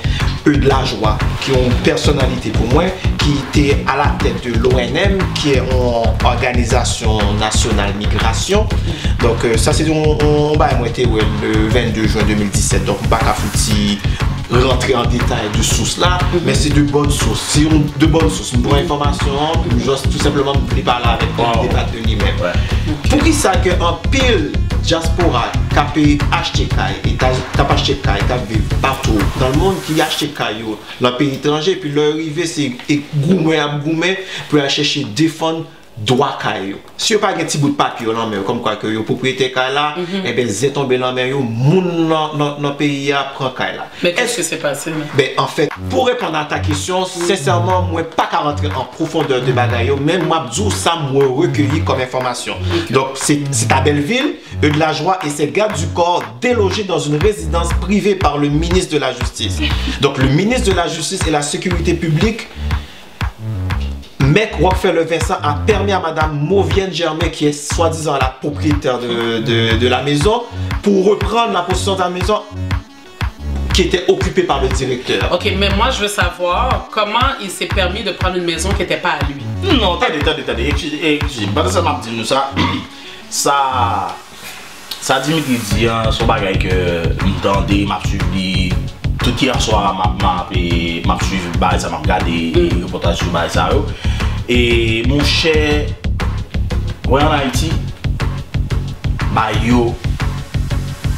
[SPEAKER 1] de la joie qui ont une personnalité pour moi qui était à la tête de l'ONM qui est une organisation nationale migration. Donc ça c'est on bah moi était le 22 juin 2017 donc pas qu'à fouti rentrer en détail de sources là mais c'est de bonnes sources, c'est de bonnes sources pour information juste tout simplement me parler avec le débat de lui-même. Pour qui ça que en pile diaspora qui a acheté caille et qui a acheté caille qui vivent partout dans le monde qui a acheté caille dans le pays étranger puis leur arrivée c'est gourmet pour aller chercher défendre droit caille. Si vous pas un petit bout de papier là mais comme quoi que yo propriétaire caille là et ben c'est tombé là mais yo moun dans pays a prend caille là.
[SPEAKER 4] Mais qu'est-ce que c'est passé?
[SPEAKER 1] Ben en fait pour répondre à ta question sincèrement moi pas qu'à rentrer en profondeur de bagaille même moi dis ça moi recueilli comme information. Donc c'est à Belleville de la joie et ses gardes du corps délogés dans une résidence privée par le ministre de la Justice. Donc le ministre de la Justice et la Sécurité publique Mec Rockefeller Vincent a permis à Madame Mauvienne Germain, qui est soi-disant la propriétaire de la maison, pour reprendre la possession de la maison qui était occupée par le directeur.
[SPEAKER 4] Ok, mais moi je veux savoir comment il s'est permis de prendre une maison qui n'était pas à lui.
[SPEAKER 6] Non, attendez, excusez-moi, pas seulement dire nous ça. Ça dit dit son bagage que m'entendez, m'a suivi tout hier soir m'a suivi ça m'a regardé reportage sur ça et mon cher ouais en Haïti bah yo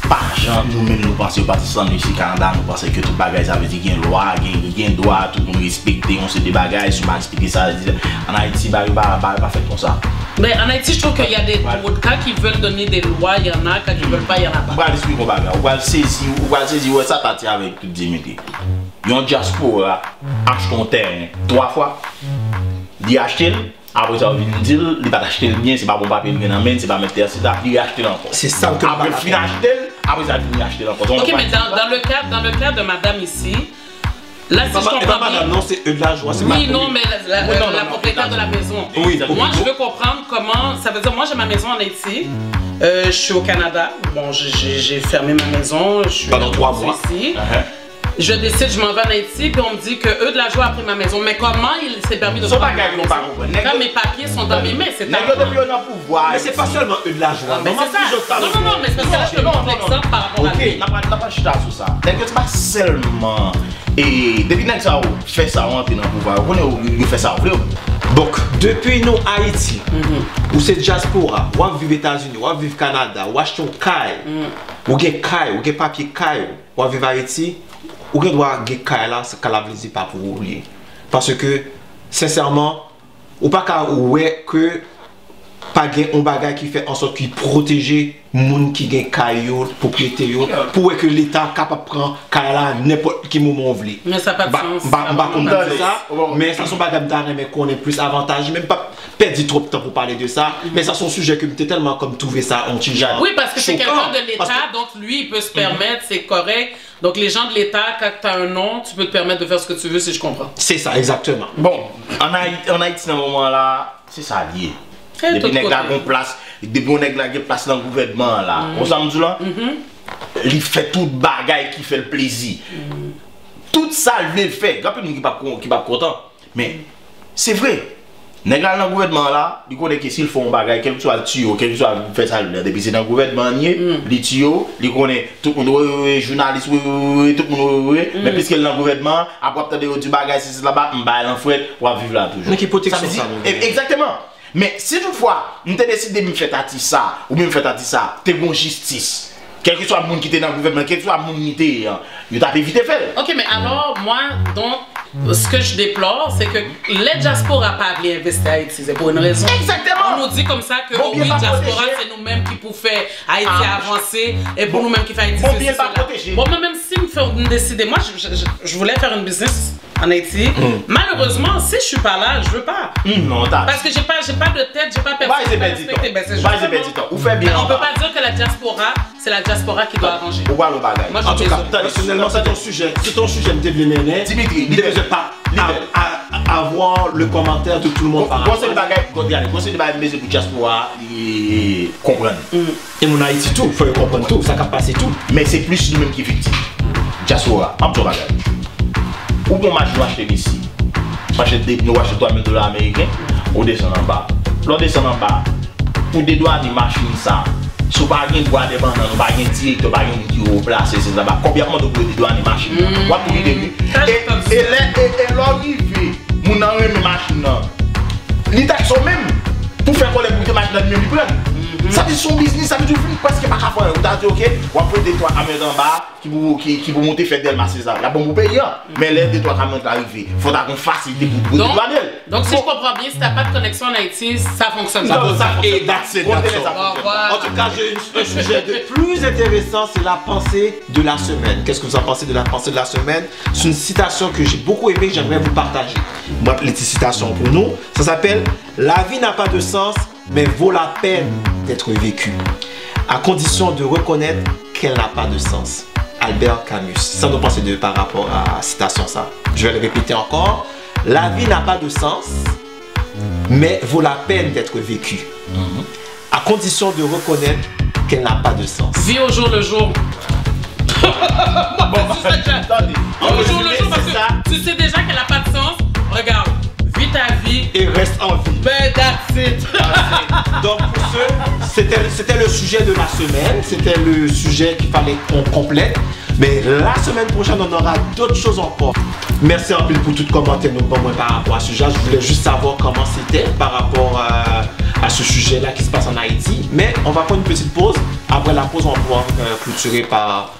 [SPEAKER 6] pas gens nous-mêmes nous pensons partir ici Canada nous pensons que tout bagage ça veut dire qu'il y a une loi il y a un droit tout le monde respecter on se des bagages sur expliquer ça en Haïti bah pas fait comme ça.
[SPEAKER 4] Mais en Haïti, je trouve qu'il y a des cas qui veulent donner des lois, il y en a, quand ils ne veulent pas, il y en a pas.
[SPEAKER 6] On va expliquer on va saisir, ça partir avec toute dignité. Il y a un diaspora achète un terrain 3 fois, il achète, après ça il dit il va acheter le bien, c'est pas bon papier il en main, c'est pas mettre terre, il achète encore.
[SPEAKER 1] C'est ça que
[SPEAKER 6] après il acheter, après ça il acheter encore.
[SPEAKER 4] OK, mais dans le cas de madame ici, là, si je comprends bien,
[SPEAKER 1] non, c'est eux de la joie.
[SPEAKER 4] Oui, non, mais la propriétaire de la maison.
[SPEAKER 1] Oui,
[SPEAKER 4] moi, je veux comprendre comment. Ça veut dire, moi, j'ai ma maison en Haïti. Je suis au Canada. Bon, j'ai fermé ma maison. Je suis
[SPEAKER 1] pendant 3 mois
[SPEAKER 4] ici. Je décide, je m'en vais en Haïti, puis on me dit que eux de la joie a pris ma maison. Mais comment il s'est permis de prendre ma maison? Quand mes papiers sont dans mes mains, c'est
[SPEAKER 1] mais c'est pas seulement eux de la joie.
[SPEAKER 4] Mais c'est ça. Non, mais c'est ça, je te montre l'exemple par rapport à lui.
[SPEAKER 6] N'a pas chuté sur ça. C'est pas seulement. Et depuis que ça fait ça, on est dans le pouvoir. On fait ça,
[SPEAKER 1] donc, depuis nous Haïti, où c'est diaspora, ou vivre aux États-Unis, ou vivre au Canada, ou acheter un caille, ou un papier caille, ou vivre à Haïti, ou doit gagner caille là, c'est qu'elle ne pas pour oublier. Parce que, sincèrement, ou pas qu'à ouais que pas un bagage qui fait en sorte qu'il protège les gens qui gagnent caillou, propriété pour que l'État capable de prendre caillou n'importe quel moment on veut.
[SPEAKER 4] Mais ça n'a pas de sens.
[SPEAKER 1] Mais ça sont bagages d'arrêt mais qu'on ait plus avantage, même pas perdre trop de temps pour parler de ça, mais ça sont sujets que tu tellement comme trouver ça en tijane.
[SPEAKER 4] Oui, parce que c'est quelqu'un de l'État, donc lui il peut se permettre, c'est correct. Donc les gens de l'État, quand tu as un nom, tu peux te permettre de faire ce que tu veux si je comprends.
[SPEAKER 1] C'est ça, exactement.
[SPEAKER 6] Bon, en Haïti, dans ce moment-là, c'est ça lié. Depuis que la place, depuis que la place dans le gouvernement là, on s'en dit là, il fait tout bagaille qui fait le plaisir. Tout ça il le fait. Rappelez nous qui pas content. Mais c'est vrai. Nèg dans le gouvernement là, il connaît que s'il font bagaille, quel que soit le tuyau, quel que soit fait ça depuis c'est dans le gouvernement les tuyaux, il connaît tout le monde journaliste tout le monde mais puisqu'il est dans le gouvernement, après peut-être du bagaille c'est là-bas, on va en fouet pour vivre là toujours.
[SPEAKER 1] Mais qui protection ça.
[SPEAKER 6] Exactement. Mais si toutefois, nous t'ai décidé de me faire tati ça, ou me faire tati ça, t'es bon justice. Quel que soit le monde qui était dans le gouvernement, quel que soit le monde qui était, il t'a évité faire.
[SPEAKER 4] Ok, mais alors, moi, donc, ce que je déplore, c'est que les diasporas pas appelé investir à Haïti, c'est pour une raison.
[SPEAKER 6] Exactement.
[SPEAKER 4] On nous dit comme ça que
[SPEAKER 6] Bon,
[SPEAKER 4] oui, diaspora, c'est nous-mêmes qui pouvons faire Haïti avancer et pour nous-mêmes qui faisons Haïti.
[SPEAKER 6] Bon, bien pas protéger.
[SPEAKER 4] Bon, même si nous décider, moi, je voulais faire une business en Haïti. Malheureusement, si je suis pas là, je veux pas.
[SPEAKER 6] Non, t'as.
[SPEAKER 4] Parce que j'ai pas de tête, j'ai pas personne. On peut pas dire que la diaspora, c'est la diaspora qui doit arranger.
[SPEAKER 1] En tout cas, traditionnellement, c'est ton sujet. C'est ton sujet, M. Dimitri, ne devait pas avoir le commentaire de tout le monde par rapport.
[SPEAKER 6] Conseil de bagaille pour diaspora, comprendre.
[SPEAKER 1] Et mon Haïti, tout, il faut comprendre tout, ça capte passer tout.
[SPEAKER 6] Mais c'est plus nous-mêmes qui victime. Diaspora, en tout bagaille. Ou bon match nous acheter ici. Nous achetons $3 000 américains, on descend en bas. L'on descend en bas, pour des droits de machine ça. Si vous n'avez pas de droit de vendre, vous n'avez pas de directeur, vous n'avez pas de replacer, c'est ça. Combien de vous avez des droits de machine? Vous avez des et l'arrivée, vous avez une machine. Les taxes sont même pour faire quoi les machines de même prendre. Ça veut dire son business, ça veut dire presque pas qu'à faire. Vous avez dit ok, vous avez des droits à mettre en bas qui vous monter faire des masses, c'est ça. La bombe vous paye, mais les droits à mettre arriver. Il faudra qu'on facilite pour vous dédouaner.
[SPEAKER 4] Donc si je comprends bien, si tu n'as pas de connexion en Haïti, ça fonctionne pas.
[SPEAKER 1] Et en tout cas, j'ai un sujet de plus intéressant, c'est la pensée de la semaine. Qu'est-ce que vous en pensez de la pensée de la semaine? C'est une citation que j'ai beaucoup aimée, que j'aimerais vous partager. Moi, les citations pour nous, ça s'appelle « La vie n'a pas de sens, mais vaut la peine d'être vécue, à condition de reconnaître qu'elle n'a pas de sens. » Albert Camus. Ça nous pense de par rapport à la citation ça. Je vais le répéter encore. La vie n'a pas de sens, mais vaut la peine d'être vécue, à condition de reconnaître qu'elle n'a pas de sens.
[SPEAKER 4] Vie au jour le jour. C'est ça que j'attendais. Au jour le jour, parce que tu sais déjà qu'elle n'a pas de sens. Regarde, vis ta vie
[SPEAKER 1] et reste en vie.
[SPEAKER 4] Ben that's it.
[SPEAKER 1] Donc pour ceux, c'était le sujet de la semaine, c'était le sujet qu'il fallait qu'on complète. Mais la semaine prochaine, on aura d'autres choses encore. Merci en plus pour tout commentaire nous par rapport à ce sujet. Je voulais juste savoir comment c'était par rapport à ce sujet-là qui se passe en Haïti. Mais on va prendre une petite pause. Après la pause, on va pouvoir clôturer par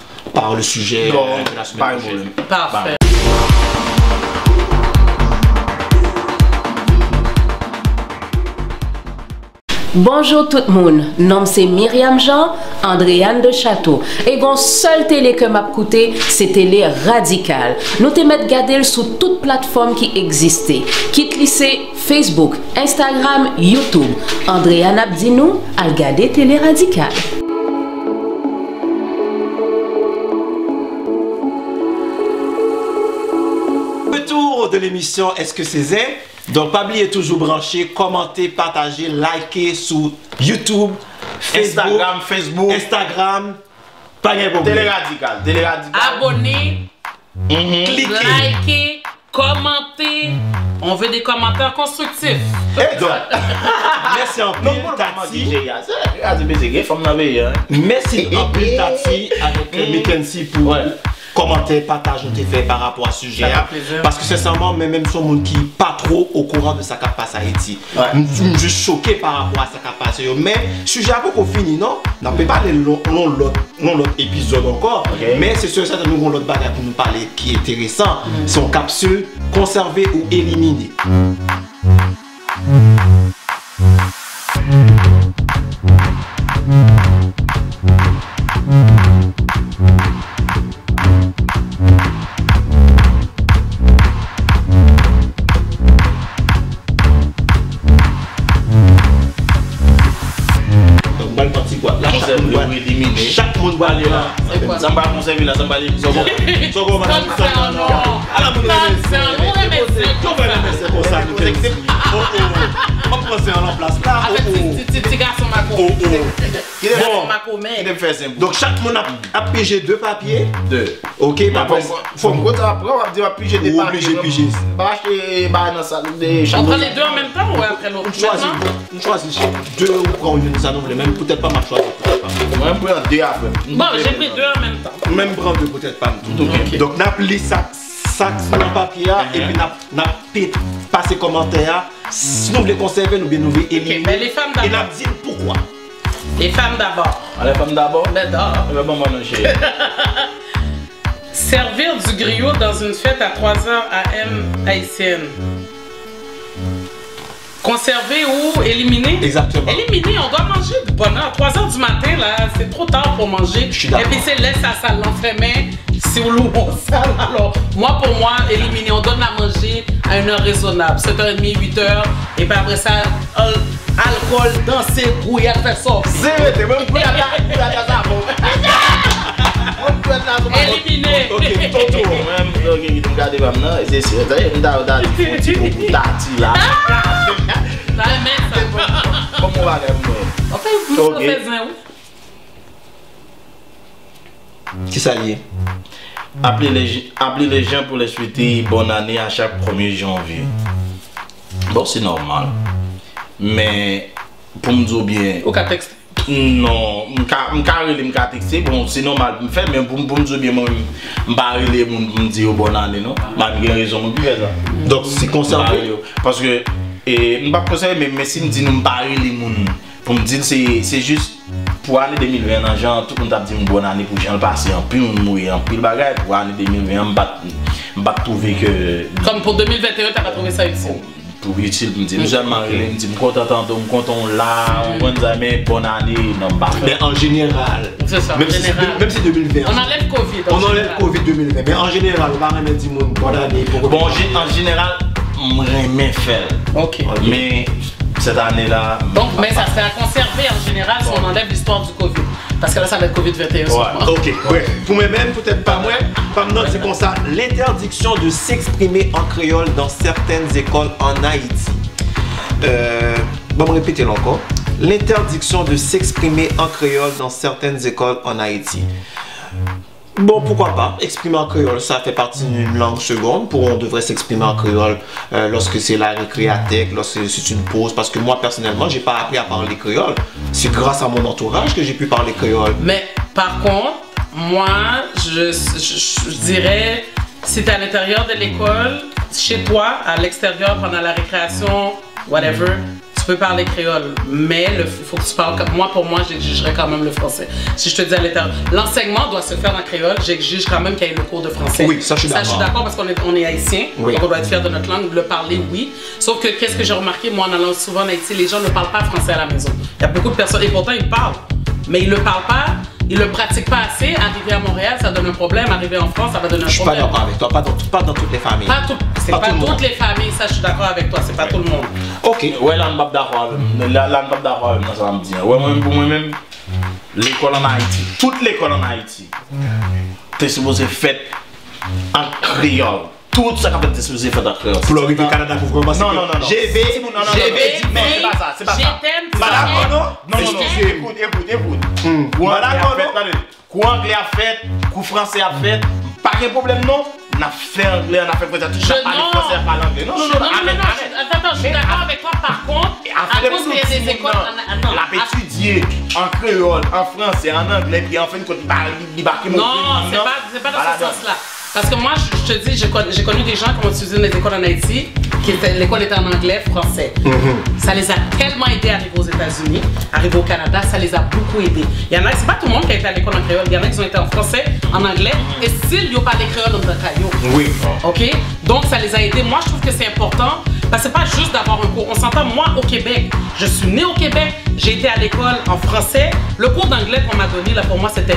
[SPEAKER 1] le sujet de la semaine prochaine.
[SPEAKER 4] Parfait.
[SPEAKER 10] Bonjour tout le monde, nom c'est Myriam Jean, Andréane de Château. Et gon seul télé que m'a coûté, c'est Télé Radical. Nous te mettre garder sur toute plateforme qui existait. Quitte lycée, Facebook, Instagram, YouTube. Andréane Abdinou, à regarder Télé Radical.
[SPEAKER 1] Retour de l'émission Est-ce que c'est Zé? Donc, pas oublier toujours brancher, commenter, partager, liker sur YouTube, Facebook, Instagram. Pas de problème.
[SPEAKER 6] Télé Radical.
[SPEAKER 4] Abonnez,
[SPEAKER 1] cliquez,
[SPEAKER 4] likez, commentez. On veut des commentaires constructifs.
[SPEAKER 1] Et donc, merci en plus, Tati. Merci en plus, Tati, avec Mackenzie pour commenter, partage nous fait par rapport à ce sujet. Parce que sincèrement, même sur monde qui n'est pas trop au courant de ce qui passe à Haïti. Je suis juste choqué par rapport à ce qui passe. Mais le sujet a beaucoup fini, non? On ne peut pas aller dans l'autre épisode encore. Mais c'est sûr que nous avons l'autre bagage pour nous parler qui est intéressant. C'est en capsule, conserver ou éliminer. Chaque monde va aller là.
[SPEAKER 6] Ça va conserver là, ça va aller.
[SPEAKER 1] Donc chaque monde a pigé 2 papiers.
[SPEAKER 6] 2.
[SPEAKER 1] Ok,
[SPEAKER 6] faut on va piger des papiers.
[SPEAKER 4] On prend les 2 en même temps ou après l'autre?
[SPEAKER 1] On choisit 2 ou prend une, ça non, même peut-être pas ma choix.
[SPEAKER 6] Moi, je prends 2 après.
[SPEAKER 4] Bon, j'ai pris 2 en même temps.
[SPEAKER 1] Même prendre 2 peut-être pas tout. Donc, n'a pris ça dans le papier et puis n'a passé commentaire Si nous voulons conserver, nous voulons éliminer.
[SPEAKER 4] Ok, mais les femmes d'abord.
[SPEAKER 1] Et nous disons pourquoi.
[SPEAKER 4] Les femmes d'abord.
[SPEAKER 6] Les femmes d'abord?
[SPEAKER 4] D'abord. Servir du griot dans une fête à 3h AM haïtienne. Conserver ou éliminer?
[SPEAKER 1] Exactement.
[SPEAKER 4] Éliminer, on doit manger de bonne heure. 3h du matin, là, c'est trop tard pour manger.
[SPEAKER 1] Je suis d'accord.
[SPEAKER 4] Et puis c'est laisse à ça l'enfremer, si on loue on sale. Alors, pour moi, éliminer, on donne à manger à une heure raisonnable. 7h30, 8h. Et puis après ça, alcool, danser, brouiller, faire ça.
[SPEAKER 1] C'est même brouiller à ça.
[SPEAKER 4] Éliminé.
[SPEAKER 6] Ok, Toto, même, regardez maintenant, c'est sûr, comment on va faire?
[SPEAKER 1] Qui s'allie?
[SPEAKER 6] Appeler les gens pour les souhaiter bonne année à chaque 1er janvier. Bon, c'est normal. Mais, pour me dire bien...
[SPEAKER 4] Ou qu'à texter?
[SPEAKER 6] Non, je texter, bon, c'est normal, mais pour me dire bien, je me dire bonne année, non? Je n'ai raison de faire ça.
[SPEAKER 1] Donc, c'est conservé?
[SPEAKER 6] Parce que, je ne sais pas conseiller, mais si je dis non, pour me dire, c'est juste pour l'année 2020, genre, tout le monde a dit bonne année pour le passé, en pile, mourir, en pile bagaille, pour l'année 2020, je ne trouver que.
[SPEAKER 4] Comme pour 2021, tu n'as pas trouvé ça utile?
[SPEAKER 6] Pour utile, je me dis, nous allons je me dis, je suis content là, on va dire bonne année, non, pas.
[SPEAKER 1] Mais en général,
[SPEAKER 4] c'est ça,
[SPEAKER 1] même si 2020.
[SPEAKER 4] On enlève Covid.
[SPEAKER 1] On enlève Covid 2020, mais en général, on va remettre du monde bonne année.
[SPEAKER 6] Bon, en général, je remets faire.
[SPEAKER 4] Ok.
[SPEAKER 6] Mais cette année-là.
[SPEAKER 4] Donc, mais ça serait à conserver en général si on enlève l'histoire du Covid. Parce que là, ça va être Covid-21.
[SPEAKER 1] Ouais. Ok, ouais. Pour moi-même, peut-être pas moi. Comme note, c'est comme ça. L'interdiction de s'exprimer en créole dans certaines écoles en Haïti. Bon, me répétez encore. L'interdiction de s'exprimer en créole dans certaines écoles en Haïti. Bon, pourquoi pas, exprimer en créole, ça fait partie d'une langue seconde. On devrait s'exprimer en créole lorsque c'est la récréathèque, lorsque c'est une pause. Parce que moi, personnellement, j'ai pas appris à parler créole. C'est grâce à mon entourage que j'ai pu parler créole.
[SPEAKER 4] Mais par contre, moi, je dirais, si tu es à l'intérieur de l'école, chez toi, à l'extérieur, pendant la récréation, whatever, tu peux parler créole, mais il faut que tu parles comme moi. Pour moi, j'exigerais quand même le français. Si je te dis à l'intérieur, l'enseignement doit se faire en créole, j'exige quand même qu'il y ait le cours de français.
[SPEAKER 1] Oui, ça je suis d'accord.
[SPEAKER 4] Ça, je suis d'accord parce qu'on est haïtien,
[SPEAKER 1] oui.
[SPEAKER 4] Donc on doit être fier de notre langue, le parler, oui. Sauf que qu'est-ce que j'ai remarqué, moi, en allant souvent en Haïti, les gens ne parlent pas français à la maison. Il y a beaucoup de personnes, et pourtant ils parlent, mais ils ne le parlent pas. Ils ne le pratiquent pas assez. Arriver à Montréal, ça donne un problème. Arriver en France, ça va donner un problème.
[SPEAKER 1] Je suis pas d'accord avec toi. Pas dans toutes les familles.
[SPEAKER 4] C'est pas toutes les familles, ça je suis d'accord avec toi. C'est pas tout le monde.
[SPEAKER 6] Ok. Ouais, là, on va d'accord. Là, on va d'accord. Ça va me dire. Ouais, pour moi-même, l'école en Haïti, toute l'école en Haïti, t'es supposé faire en créole. Tout ça qui est supposé faire en créole.
[SPEAKER 1] Pour l'arrivée au Canada, pour vraiment.
[SPEAKER 6] Non.
[SPEAKER 1] GV,
[SPEAKER 6] c'est pas ça. C'est pas ça. Non. Écoute. Coup anglais a fait, coup français a fait, pas de problème non. On a fait anglais, on a fait peut-être tout ça, pas de français, pas l'anglais. Non.
[SPEAKER 4] Attends, je suis d'accord avec toi par contre. À cause qu'il y a des écoles.
[SPEAKER 6] La étudier en créole, en français, en anglais, puis en fin de compte, il va
[SPEAKER 4] Non, c'est pas dans ce sens-là. Parce que moi, je te dis, j'ai connu des gens qui ont utilisé les écoles en Haïti, l'école était en anglais, français. Ça les a tellement aidés à arriver aux États-Unis, arriver au Canada, ça les a beaucoup aidés. Il y en a, c'est pas tout le monde qui a été à l'école en créole, il y en a qui ont été en français, en anglais, et s'ils n'ont pas les créoles dans le caillou.
[SPEAKER 1] Oui.
[SPEAKER 4] Ok? Donc ça les a aidés. Moi, je trouve que c'est important, parce que c'est pas juste d'avoir un cours. On s'entend, moi, au Québec, je suis née au Québec, j'ai été à l'école en français. Le cours d'anglais qu'on m'a donné, là, pour moi, c'était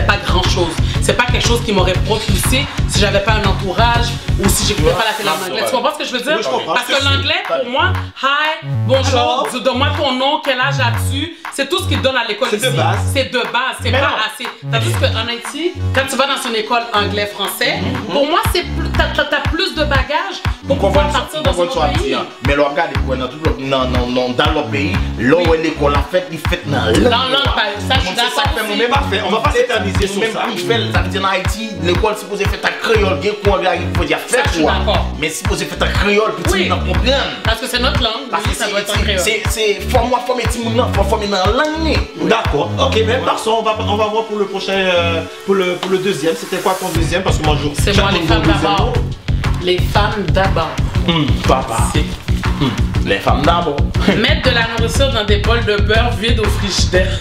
[SPEAKER 4] pas grand chose. C'est pas quelque chose qui m'aurait propulsé si j'avais pas un entourage ou si j'écoutais pas la télé en anglais. Tu comprends ce que je veux dire?
[SPEAKER 1] Oui, je comprends.
[SPEAKER 4] Parce que l'anglais, pour moi, hi, bonjour, donne-moi ton nom, quel âge as-tu? C'est tout ce qu'ils donnent à l'école ici.
[SPEAKER 1] C'est de base.
[SPEAKER 4] C'est de base, c'est pas assez. Tandis qu'en Haïti, quand tu vas dans une école anglais-français, pour moi, t'as plus de bagages pour pouvoir partir dans un autre pays.
[SPEAKER 6] Mais le regard dans leur pays, là où l'école a fait, il fait dans
[SPEAKER 4] langue. Ça, je suis d'accord.
[SPEAKER 1] On va pas s'éterniser sur ça.
[SPEAKER 6] Ça veut dire en Haïti, l'école supposée faire ta créole, il faut dire faire quoi. Mais supposé faire ta créole, petit monde problème.
[SPEAKER 4] Parce que c'est notre langue, parce que ça doit être en créole.
[SPEAKER 6] C'est former petit monde, faut former dans la langue.
[SPEAKER 1] D'accord. Ok, mais on va voir pour le prochain, pour le deuxième. C'était quoi ton deuxième? Parce que moi je.
[SPEAKER 4] C'est moi les femmes d'abord. Les femmes d'abord.
[SPEAKER 6] Papa. Les femmes d'abord.
[SPEAKER 4] Mettre de la nourriture dans des bols de beurre vides au frigidaire.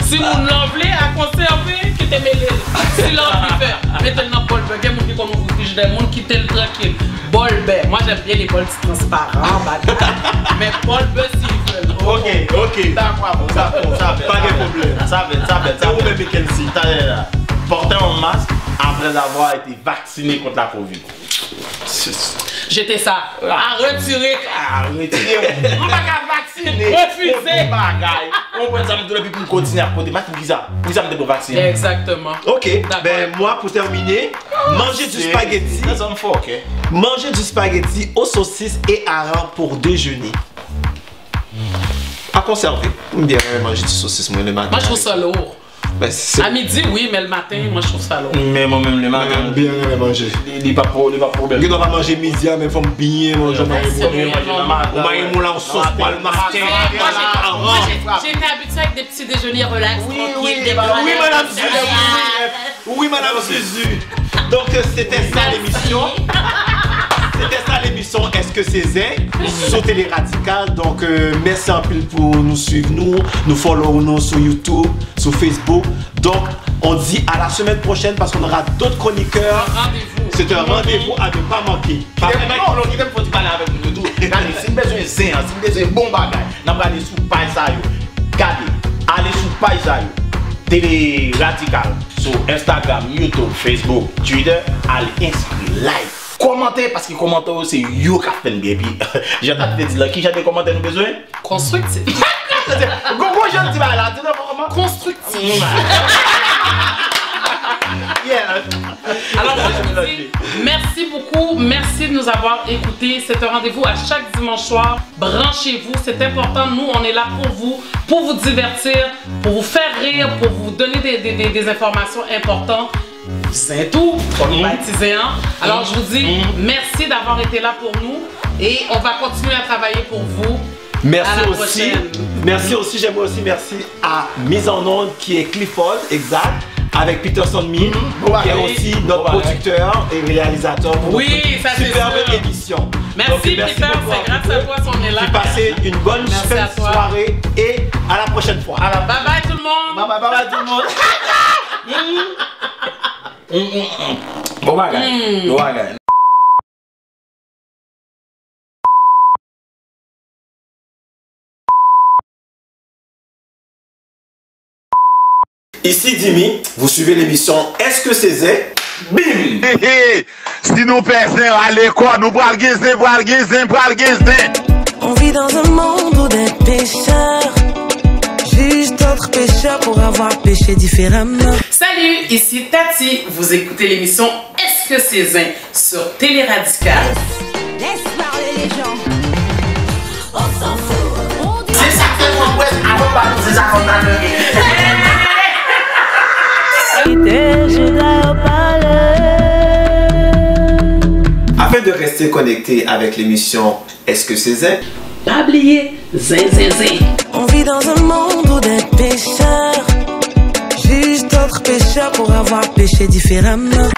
[SPEAKER 4] Si vous l'enlevez à conserver, qui t'aime les. Si l'enlevez faire, mettez-le dans le bol de beurre. Il y a des gens qui ont au frigidaire, des gens qui t'aiment tranquille. Bol beurre. Moi j'aime bien les bols transparents, mais bol beurre s'ils veulent.
[SPEAKER 6] Ok. D'accord, ça fait. Pas de problème. Ça fait. Vous même Mackenzie, porter un masque après avoir été vacciné contre la Covid.
[SPEAKER 4] J'étais ça. À retirer.
[SPEAKER 6] On va pas vacciner.
[SPEAKER 4] Refuser.
[SPEAKER 6] On peut ça depuis pour continuer à côté. Mais pour ça me pour vacciner.
[SPEAKER 4] Exactement.
[SPEAKER 1] Ok. Ben moi pour terminer, manger du spaghetti. Manger du spaghetti aux saucisses et harengs pour déjeuner. À conserver. Bien manger du saucisses moi le matin.
[SPEAKER 4] Moi je trouve ça lourd.
[SPEAKER 1] Ben,
[SPEAKER 4] à midi, oui, mais le matin, moi je trouve ça lourd.
[SPEAKER 6] Mais moi-même le matin,
[SPEAKER 1] bien manger.
[SPEAKER 6] Il n'est pas problème.
[SPEAKER 1] Je dois pas manger midi, mais il faut bien manger. On va y moulin en sauce pour le matin.
[SPEAKER 4] J'étais habituée avec des petits déjeuners relax.
[SPEAKER 1] Oui, madame Suzu. Donc, c'était ça l'émission. Est-ce que c'est Zé sur Télé Radical. Donc merci en pile pour nous suivre, nous follow nous sur YouTube, sur Facebook. Donc on dit à la semaine prochaine parce qu'on aura d'autres chroniqueurs. C'est un rendez-vous à ne pas manquer.
[SPEAKER 6] Il faut parler avec nous tout. Si vous besoin de Zé, si vous besoin de bon bagage, nous allons aller sur page ça. Allez sur page ça. Télé Radical sur Instagram, YouTube, Facebook, Twitter. Allez inscrire, like. Commentez parce que commenter c'est you qui fait bien. J'ai entendu dire là qui j'ai des commentaires nous besoin
[SPEAKER 4] constructif.
[SPEAKER 6] Gogo je dis là, tu comment
[SPEAKER 4] constructif. Alors merci beaucoup, merci de nous avoir écoutés. C'est un rendez-vous à chaque dimanche soir. Branchez-vous, c'est important. Nous on est là pour vous divertir, pour vous faire rire, pour vous donner des informations importantes. C'est tout pour nous baptiser. Alors je vous dis merci d'avoir été là pour nous et on va continuer à travailler pour vous.
[SPEAKER 1] Merci aussi, j'aimerais aussi merci à Mise en Onde qui est Clifford, exact, avec Peterson Mine, qui est aussi notre producteur et réalisateur pour
[SPEAKER 4] ça c'est
[SPEAKER 1] superbe émission.
[SPEAKER 4] Merci Peter, c'est grâce à toi qu'on est là.
[SPEAKER 1] Passez une bonne soirée et à la prochaine fois.
[SPEAKER 4] Alors bye bye tout le monde.
[SPEAKER 6] Bye tout le monde. Bon bagage.
[SPEAKER 1] Ici Dimi, vous suivez l'émission Est-ce que c'est Zé?
[SPEAKER 2] Bim! Si nous personne à l'école, nous pral gizner.
[SPEAKER 3] On vit dans un monde où des pécheurs jugent d'autres pécheurs pour avoir péché différemment.
[SPEAKER 4] Salut, ici Tati. Vous écoutez l'émission Est-ce que c'est Zin sur Télé Radical.
[SPEAKER 5] Laisse parler les gens. On s'en fout.
[SPEAKER 6] C'est ça que moi, c'est ça qu'on a donné.
[SPEAKER 1] Afin de rester connecté avec l'émission Est-ce que c'est Zin?
[SPEAKER 4] Pas oublier Zin.
[SPEAKER 3] On vit dans un monde où des pécheurs jugent d'autres pécheurs pour avoir péché différemment.